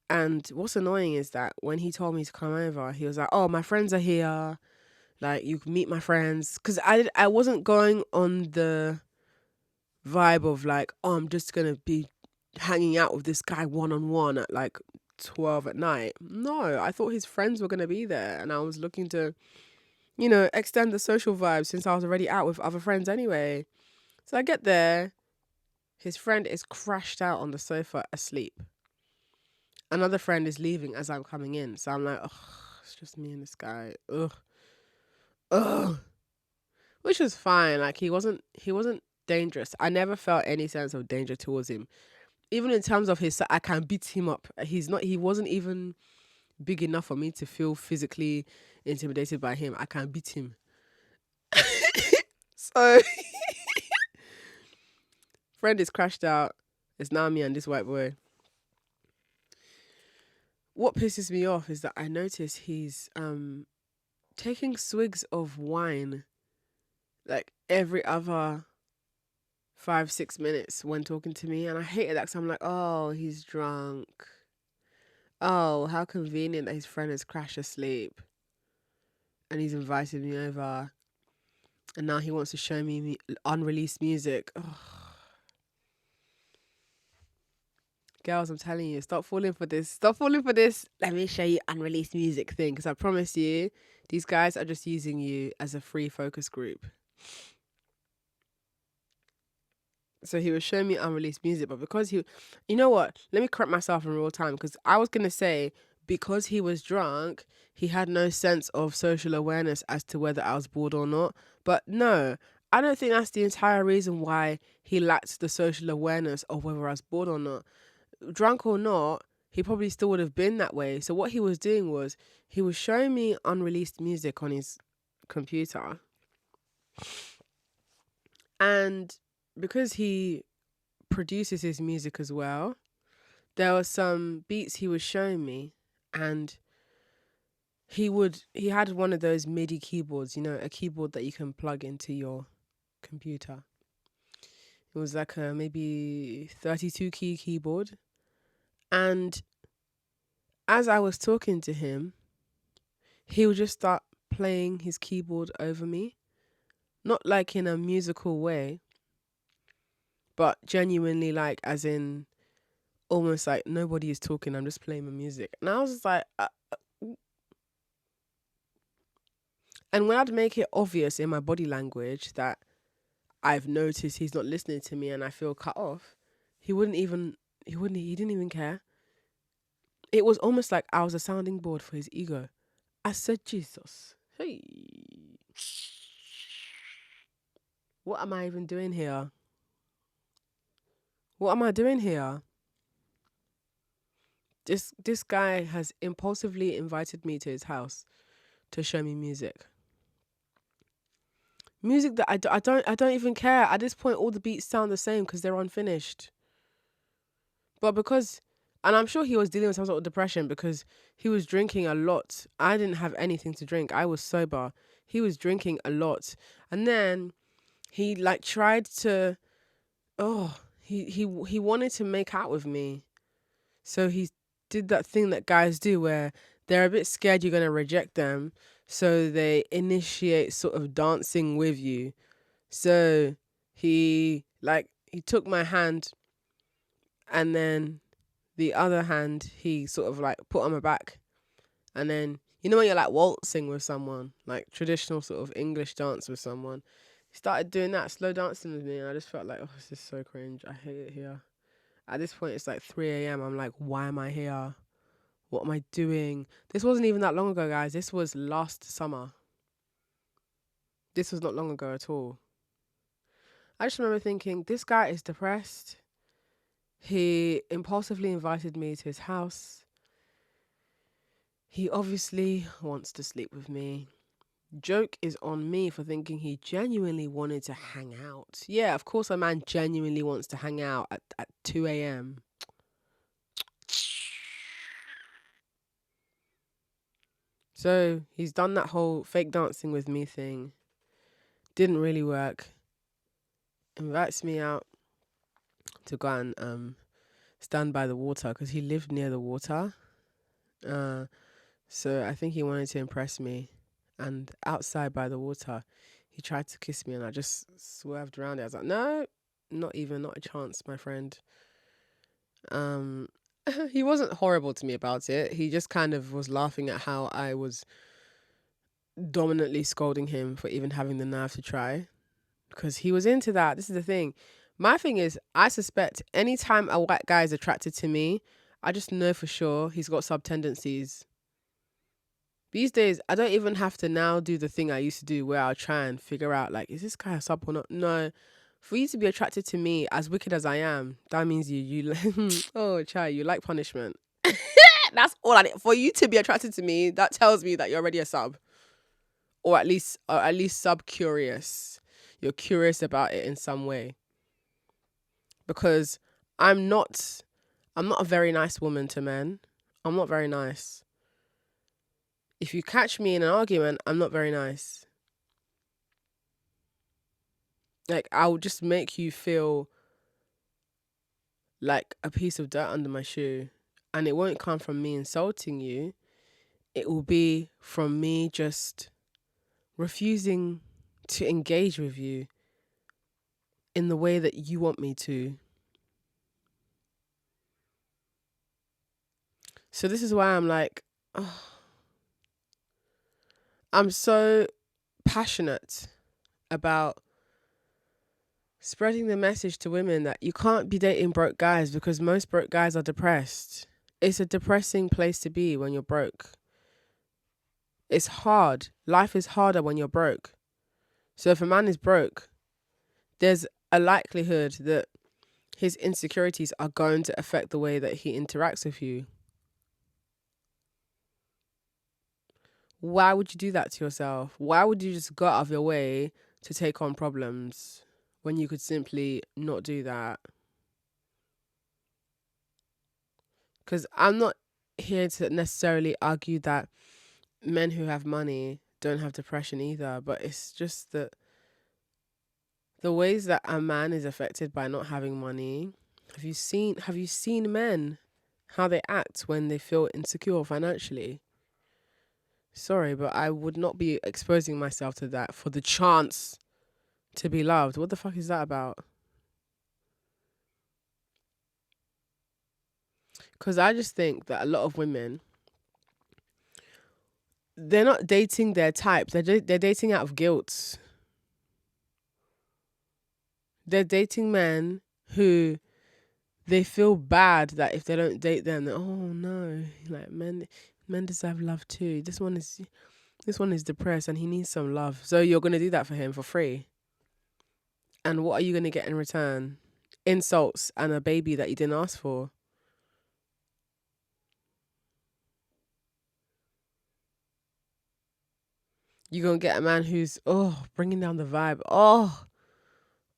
And what's annoying is that when he told me to come over, he was like, "Oh, my friends are here. Like, you can meet my friends." Because I wasn't going on the vibe of like, oh, I'm just going to be hanging out with this guy one-on-one at like 12 at night. No, I thought his friends were going to be there. And I was looking to, extend the social vibe since I was already out with other friends anyway. So I get there. His friend is crashed out on the sofa asleep. Another friend is leaving as I'm coming in. So I'm like, ugh, it's just me and this guy. Ugh. Which was fine. Like he wasn't dangerous. I never felt any sense of danger towards him. Even in terms of I can beat him up. He wasn't even big enough for me to feel physically intimidated by him. I can beat him. So, friend is crashed out. It's now me and this white boy. What pisses me off is that I notice he's taking swigs of wine like every other 5-6 minutes when talking to me, and I hated that because I'm like, oh, he's drunk. Oh, how convenient that his friend has crashed asleep and he's invited me over, and now he wants to show me unreleased music. Ugh. Girls, I'm telling you, stop falling for this. Let me show you unreleased music thing, because I promise you, these guys are just using you as a free focus group. So he was showing me unreleased music, but because you know what? Let me correct myself in real time, because I was going to say, because he was drunk, he had no sense of social awareness as to whether I was bored or not. But no, I don't think that's the entire reason why he lacked the social awareness of whether I was bored or not. Drunk or not, he probably still would have been that way. So what he was doing was, he was showing me unreleased music on his computer. And because he produces his music as well, there were some beats he was showing me, and he had one of those MIDI keyboards, a keyboard that you can plug into your computer. It was like a maybe 32 key keyboard. And as I was talking to him, he would just start playing his keyboard over me. Not like in a musical way, but genuinely, like, as in almost like nobody is talking, I'm just playing my music. And I was just like, And when I'd make it obvious in my body language that I've noticed he's not listening to me and I feel cut off, he wouldn't even, he didn't even care. It was almost like I was a sounding board for his ego. I said, Jesus, hey, what am I even doing here? What am I doing here? This guy has impulsively invited me to his house to show me music. Music that I don't even care. At this point, all the beats sound the same because they're unfinished. But because, and I'm sure he was dealing with some sort of depression because he was drinking a lot. I didn't have anything to drink. I was sober. He was drinking a lot. And then he like tried to, he wanted to make out with me. So he did that thing that guys do where they're a bit scared you're going to reject them. So they initiate sort of dancing with you. So he took my hand and then the other hand he sort of like put on my back. And then, you know when you're like waltzing with someone, like traditional sort of English dance with someone, he started doing that, slow dancing with me. And I just felt like, oh, this is so cringe. I hate it here. At this point, it's like 3 a.m. I'm like, why am I here? What am I doing? This wasn't even that long ago, guys. This was last summer. This was not long ago at all. I just remember thinking, this guy is depressed. He impulsively invited me to his house. He obviously wants to sleep with me. Joke is on me for thinking he genuinely wanted to hang out. Yeah, of course a man genuinely wants to hang out at 2 a.m. So he's done that whole fake dancing with me thing. Didn't really work. Invites me out to go and stand by the water because he lived near the water. So I think he wanted to impress me. And outside by the water, he tried to kiss me and I just swerved around it. I was like, no, not a chance, my friend. He wasn't horrible to me about it. He just kind of was laughing at how I was dominantly scolding him for even having the nerve to try. Because he was into that. This is the thing. My thing is, I suspect anytime a white guy is attracted to me, I just know for sure he's got sub-tendencies. These days, I don't even have to now do the thing I used to do where I'll try and figure out, like, is this guy a sub or not? No. For you to be attracted to me, as wicked as I am, that means you oh, child, you like punishment. That's all I need. For you to be attracted to me, that tells me that you're already a sub. Or at least sub-curious. You're curious about it in some way. Because I'm not a very nice woman to men. I'm not very nice. If you catch me in an argument, I'm not very nice. Like, I'll just make you feel like a piece of dirt under my shoe. And it won't come from me insulting you. It will be from me just refusing to engage with you in the way that you want me to. So this is why I'm like, oh, I'm so passionate about spreading the message to women that you can't be dating broke guys because most broke guys are depressed. It's a depressing place to be when you're broke. It's hard. Life is harder when you're broke. So if a man is broke, there's a likelihood that his insecurities are going to affect the way that he interacts with you. Why would you do that to yourself? Why would you just go out of your way to take on problems when you could simply not do that? Because I'm not here to necessarily argue that men who have money don't have depression either, but it's just that the ways that a man is affected by not having money. Have you seen men, how they act when they feel insecure financially? Sorry, but I would not be exposing myself to that for the chance to be loved. What the fuck is that about? Because I just think that a lot of women they're not dating their type. They're dating out of guilt. They're dating men who they feel bad that if they don't date them, oh no, like men deserve love too. This one is depressed and he needs some love. So you're gonna do that for him for free. And what are you gonna get in return? Insults and a baby that you didn't ask for. You're gonna get a man who's bringing down the vibe.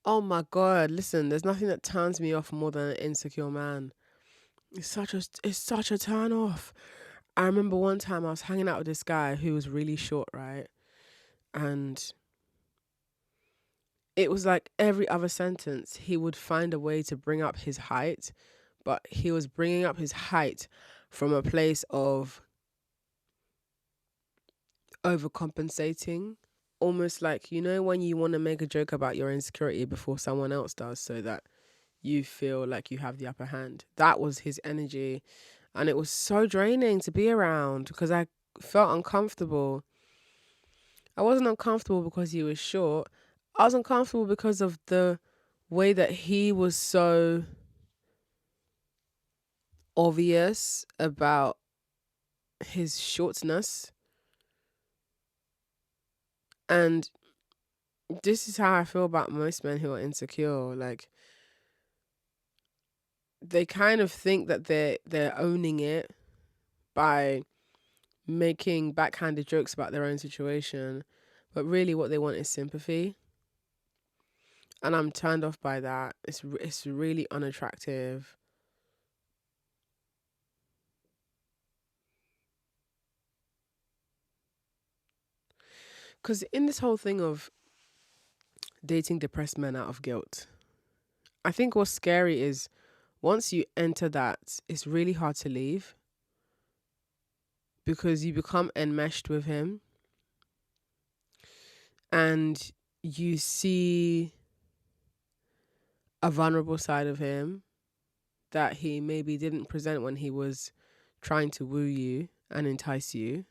Oh my god! Listen, there's nothing that turns me off more than an insecure man. It's such a turn off. I remember one time I was hanging out with this guy who was really short, right? And it was like every other sentence he would find a way to bring up his height, but he was bringing up his height from a place of overcompensating. Almost like, when you want to make a joke about your insecurity before someone else does so that you feel like you have the upper hand. That was his energy. And it was so draining to be around because I felt uncomfortable. I wasn't uncomfortable because he was short. I was uncomfortable because of the way that he was so obvious about his shortness. And this is how I feel about most men who are insecure. Like, they kind of think that they're owning it by making backhanded jokes about their own situation, but really what they want is sympathy. And I'm turned off by that. It's really unattractive. Because in this whole thing of dating depressed men out of guilt, I think what's scary is once you enter that, it's really hard to leave because you become enmeshed with him and you see a vulnerable side of him that he maybe didn't present when he was trying to woo you and entice you.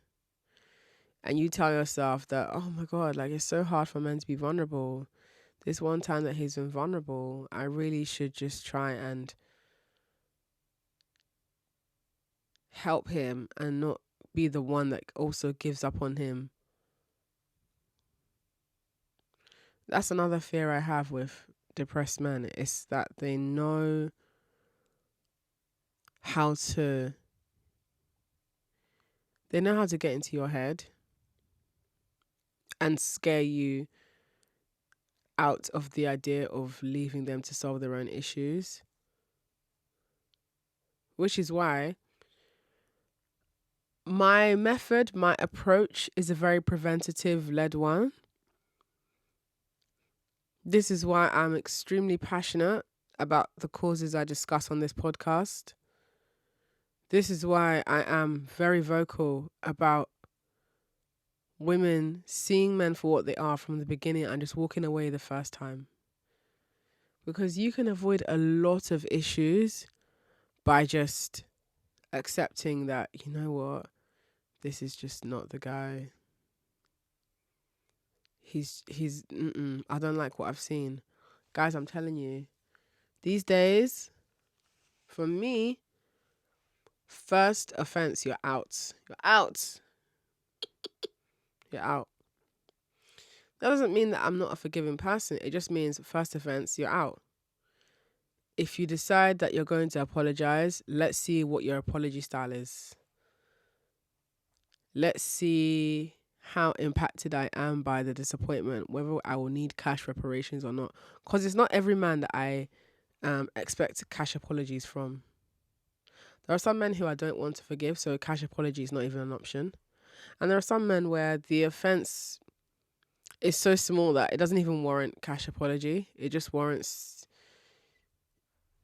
And you tell yourself that, oh my God, like it's so hard for men to be vulnerable. This one time that he's been vulnerable, I really should just try and help him and not be the one that also gives up on him. That's another fear I have with depressed men. It's that they know how to get into your head and scare you out of the idea of leaving them to solve their own issues. Which is why my method, my approach is a very preventative led one. This is why I'm extremely passionate about the causes I discuss on this podcast. This is why I am very vocal about women seeing men for what they are from the beginning and just walking away the first time. Because you can avoid a lot of issues by just accepting that, you know what, this is just not the guy. I don't like what I've seen. Guys, I'm telling you, these days, for me, first offense, you're out. You're out. You're out. That doesn't mean that I'm not a forgiving person. It just means first offense, you're out. If you decide that you're going to apologize, let's see what your apology style is. Let's see how impacted I am by the disappointment, whether I will need cash reparations or not. Because it's not every man that I expect cash apologies from. There are some men who I don't want to forgive, so cash apology is not even an option. And there are some men where the offense is so small that it doesn't even warrant cash apology. It just warrants,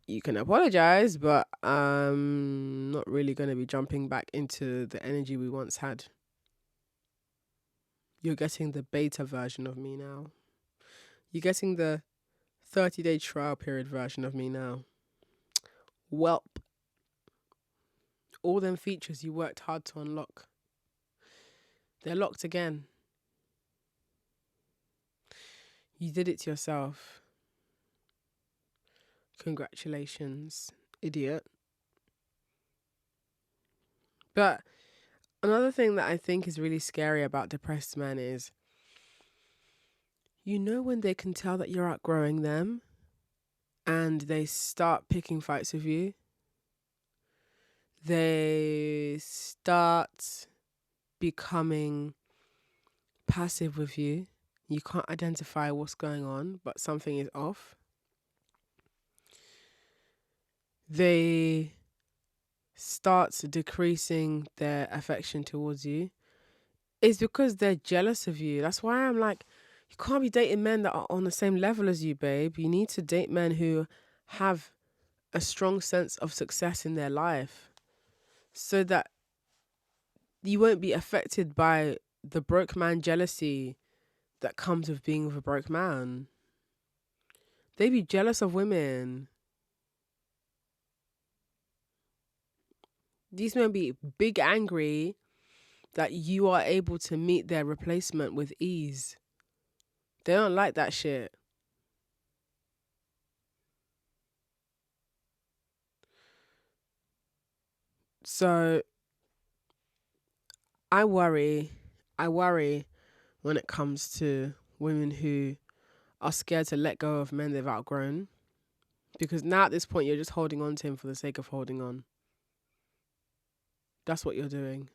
you can apologize, but I'm not really going to be jumping back into the energy we once had. You're getting the beta version of me now. You're getting the 30-day trial period version of me now. Welp. All them features you worked hard to unlock. They're locked again. You did it to yourself. Congratulations, idiot. But another thing that I think is really scary about depressed men is, you know, when they can tell that you're outgrowing them and they start picking fights with you, they start becoming passive with you. You can't identify what's going on, but something is off. They start decreasing their affection towards you. It's because they're jealous of you. That's why I'm like, you can't be dating men that are on the same level as you, babe. You need to date men who have a strong sense of success in their life so that you won't be affected by the broke man jealousy that comes with being with a broke man. They be jealous of women. These men be big angry that you are able to meet their replacement with ease. They don't like that shit. So I worry when it comes to women who are scared to let go of men they've outgrown. Because now at this point, you're just holding on to him for the sake of holding on. That's what you're doing.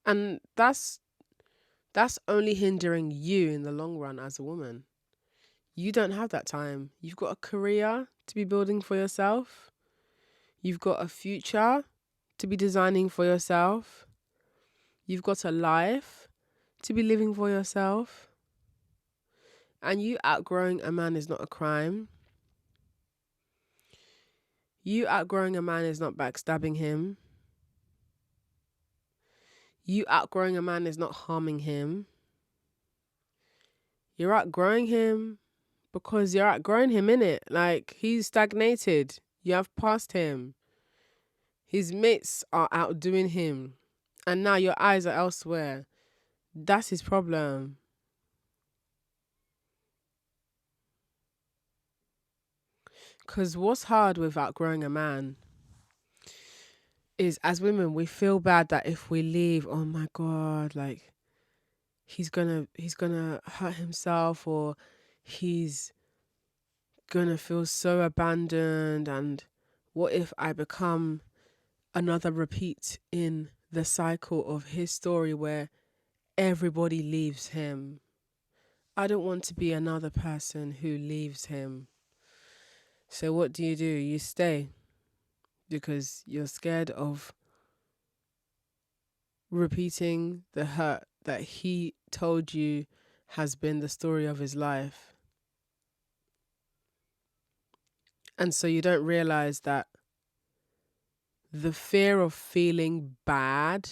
And that's only hindering you in the long run as a woman. You don't have that time. You've got a career to be building for yourself. You've got a future to be designing for yourself. You've got a life to be living for yourself. And you outgrowing a man is not a crime. You outgrowing a man is not backstabbing him. You outgrowing a man is not harming him. You're outgrowing him because you're outgrowing him, innit? Like, he's stagnated. You have passed him. His mates are outdoing him. And now your eyes are elsewhere. That's his problem. Because what's hard with outgrowing a man is, as women, we feel bad that if we leave, oh my God, like, he's gonna hurt himself, or he's gonna feel so abandoned, and what if I become another repeat in the cycle of his story where everybody leaves him? I don't want to be another person who leaves him. So what do? You stay because you're scared of repeating the hurt that he told you has been the story of his life. And so you don't realize that the fear of feeling bad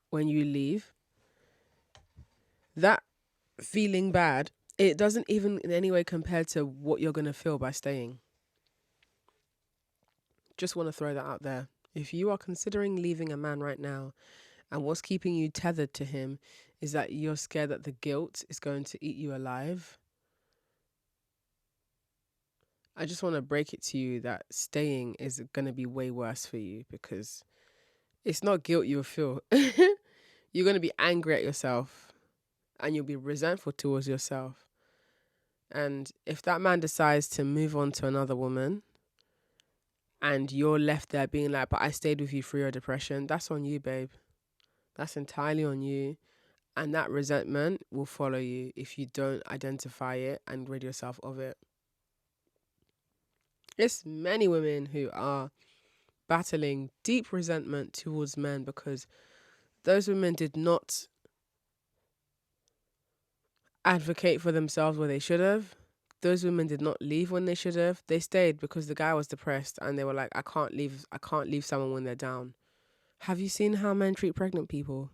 when you leave, that feeling bad, it doesn't even in any way compare to what you're going to feel by staying. Just want to throw that out there. If you are considering leaving a man right now, and what's keeping you tethered to him is that you're scared that the guilt is going to eat you alive, I just want to break it to you that staying is going to be way worse for you, because it's not guilt you'll feel. You're going to be angry at yourself and you'll be resentful towards yourself. And if that man decides to move on to another woman and you're left there being like, but I stayed with you through your depression, that's on you, babe. That's entirely on you. And that resentment will follow you if you don't identify it and rid yourself of it. It's many women who are battling deep resentment towards men because those women did not advocate for themselves where they should have. Those women did not leave when they should have. They stayed because the guy was depressed and they were like, I can't leave someone when they're down. Have you seen how men treat pregnant people?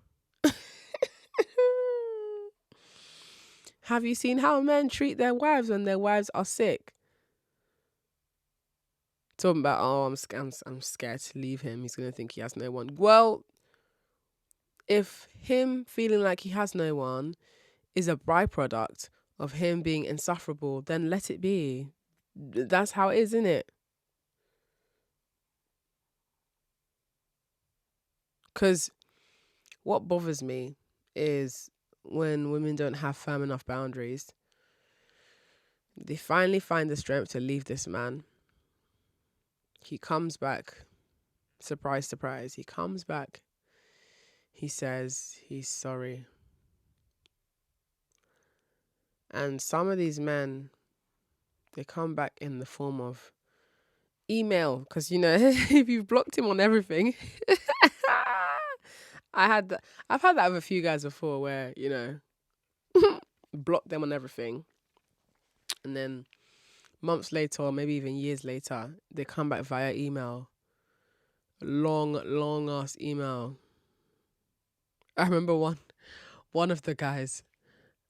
Have you seen how men treat their wives when their wives are sick? Talking about, oh, I'm scared to leave him. He's going to think he has no one. Well, if him feeling like he has no one is a byproduct of him being insufferable, then let it be. That's how it is, isn't it? Because what bothers me is when women don't have firm enough boundaries. They finally find the strength to leave this man. He comes back. Surprise, surprise. He comes back. He says he's sorry. And some of these men, they come back in the form of email. Because, if you've blocked him on everything. I've had that with a few guys before where, block them on everything. And then months later, or maybe even years later, they come back via email. Long ass email. I remember one of the guys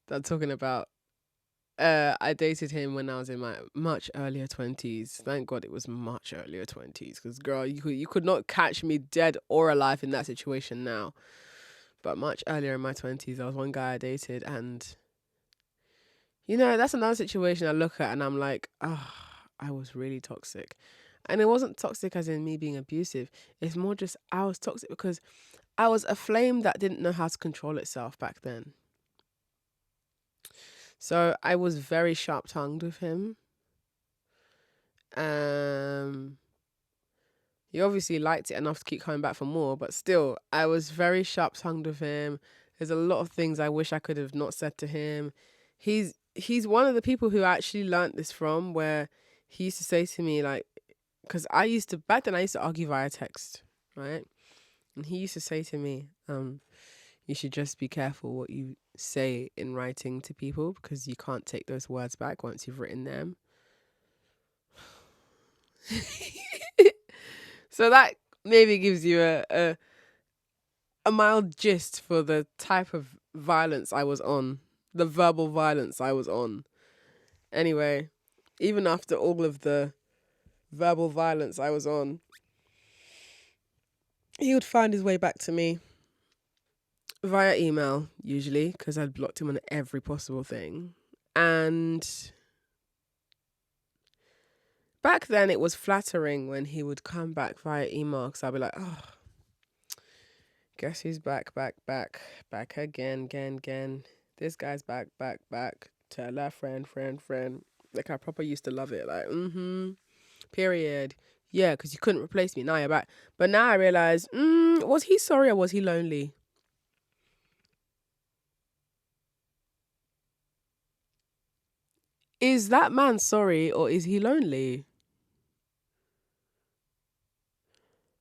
that I'm talking about. I dated him when I was in my much earlier 20s. Thank God it was much earlier 20s. Because, girl, you could not catch me dead or alive in that situation now. But much earlier in my 20s, there was one guy I dated. And, that's another situation I look at and I'm like, I was really toxic. And it wasn't toxic as in me being abusive. It's more just I was toxic because I was a flame that didn't know how to control itself back then. So I was very sharp-tongued with him. He obviously liked it enough to keep coming back for more, but still, I was very sharp-tongued with him. There's a lot of things I wish I could have not said to him. He's one of the people who I actually learnt this from, where he used to say to me, like, because back then I used to argue via text, right? And he used to say to me, you should just be careful what you say in writing to people because you can't take those words back once you've written them. So that maybe gives you a mild gist for the type of violence I was on, the verbal violence I was on. Anyway, even after all of the verbal violence I was on, he would find his way back to me via email, usually, because I'd blocked him on every possible thing. And back then, it was flattering when he would come back via email, because I'd be like, oh, guess who's back again. This guy's back. Tell our friend. Like, I proper used to love it. Like, period. Yeah, because you couldn't replace me. Now you're back. But now I realize, was he sorry or was he lonely? Is that man sorry or is he lonely?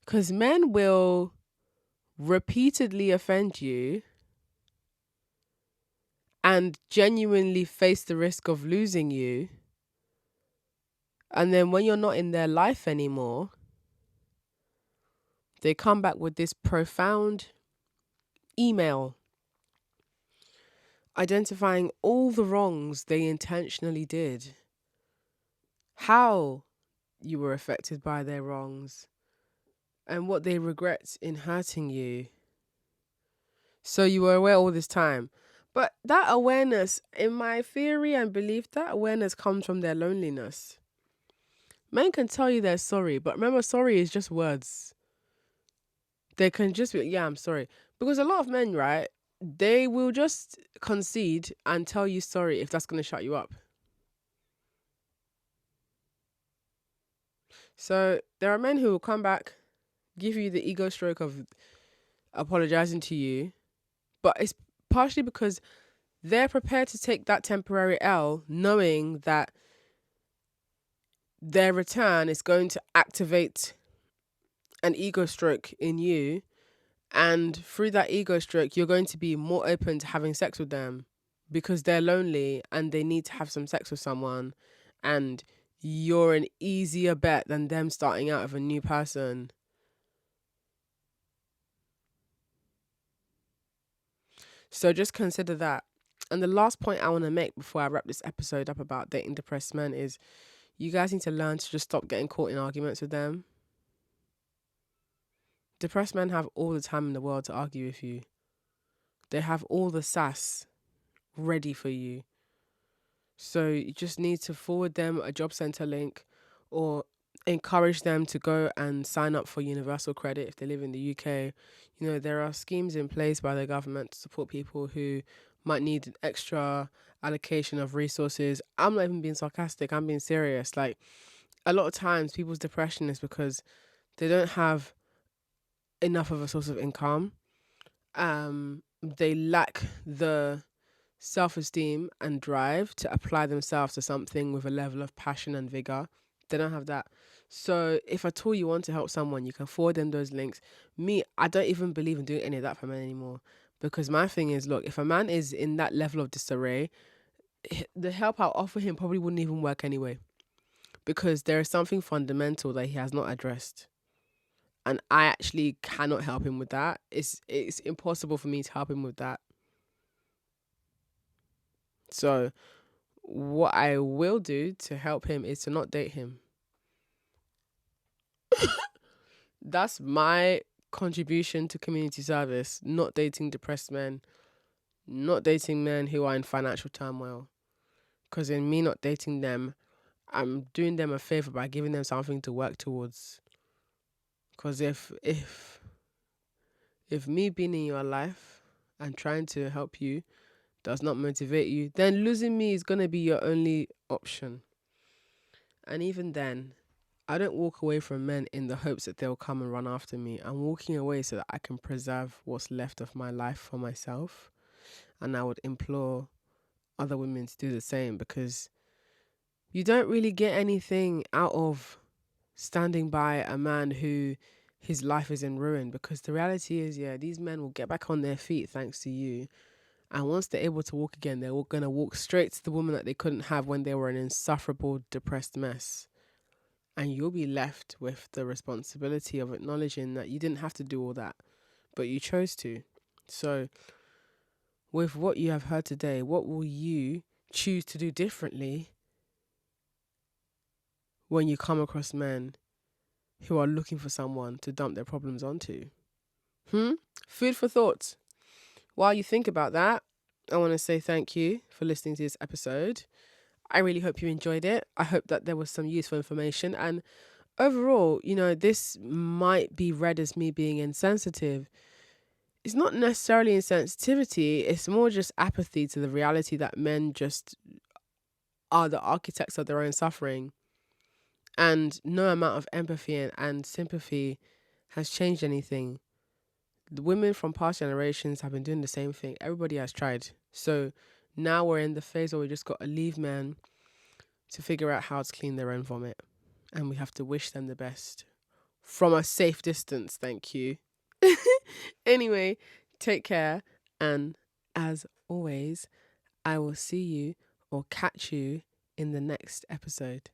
Because men will repeatedly offend you and genuinely face the risk of losing you. And then when you're not in their life anymore, they come back with this profound email identifying all the wrongs they intentionally did, how you were affected by their wrongs, and what they regret in hurting you. So you were aware all this time. But that awareness, in my theory and belief, that awareness comes from their loneliness. Men can tell you they're sorry, but remember, sorry is just words. They can just be, yeah, I'm sorry. Because a lot of men, right, they will just concede and tell you sorry if that's going to shut you up. So there are men who will come back, give you the ego stroke of apologizing to you, but it's partially because they're prepared to take that temporary L, knowing that their return is going to activate an ego stroke in you. And through that ego stroke, you're going to be more open to having sex with them because they're lonely and they need to have some sex with someone. And you're an easier bet than them starting out with a new person. So just consider that. And the last point I want to make before I wrap this episode up about dating depressed men is, You guys need to learn to just stop getting caught in arguments with them. Depressed men have all the time in the world to argue with you. They have all the sass ready for you. So you just need to forward them a job center link or encourage them to go and sign up for universal credit if they live in the UK. You know, there are schemes in place by the government to support people who might need an extra allocation of resources. I'm not even being sarcastic, I'm being serious. Like, a lot of times people's depression is because they don't have enough of a source of income. They lack the self-esteem and drive to apply themselves to something with a level of passion and vigor. They don't have that. So if at all you want to help someone, you can forward them those links. Me, I don't even believe in doing any of that for men anymore, because my thing is, look, if a man is in that level of disarray, the help I offer him probably wouldn't even work anyway, because there is something fundamental that he has not addressed, and I actually cannot help him with that. It's impossible for me to help him with that. So what I will do to help him is to not date him. That's my contribution to community service. Not dating depressed men, not dating men who are in financial turmoil. Because in me not dating them, I'm doing them a favor by giving them something to work towards. Because if me being in your life and trying to help you does not motivate you, then losing me is going to be your only option. And even then, I don't walk away from men in the hopes that they'll come and run after me. I'm walking away so that I can preserve what's left of my life for myself. And I would implore other women to do the same, because you don't really get anything out of standing by a man who his life is in ruin. Because the reality is, yeah, these men will get back on their feet thanks to you. And once they're able to walk again, they're going to walk straight to the woman that they couldn't have when they were an insufferable, depressed mess. And you'll be left with the responsibility of acknowledging that you didn't have to do all that, but you chose to. So, with what you have heard today, what will you choose to do differently when you come across men who are looking for someone to dump their problems onto? Food for thought. While you think about that, I want to say thank you for listening to this episode. I really hope you enjoyed it. I hope that there was some useful information. And overall, you know, this might be read as me being insensitive. It's not necessarily insensitivity. It's more just apathy to the reality that men just are the architects of their own suffering. And no amount of empathy and sympathy has changed anything. The women from past generations have been doing the same thing. Everybody has tried. So now we're in the phase where we just got to leave men to figure out how to clean their own vomit. And we have to wish them the best from a safe distance. Thank you. Anyway, take care. And as always, I will see you or catch you in the next episode.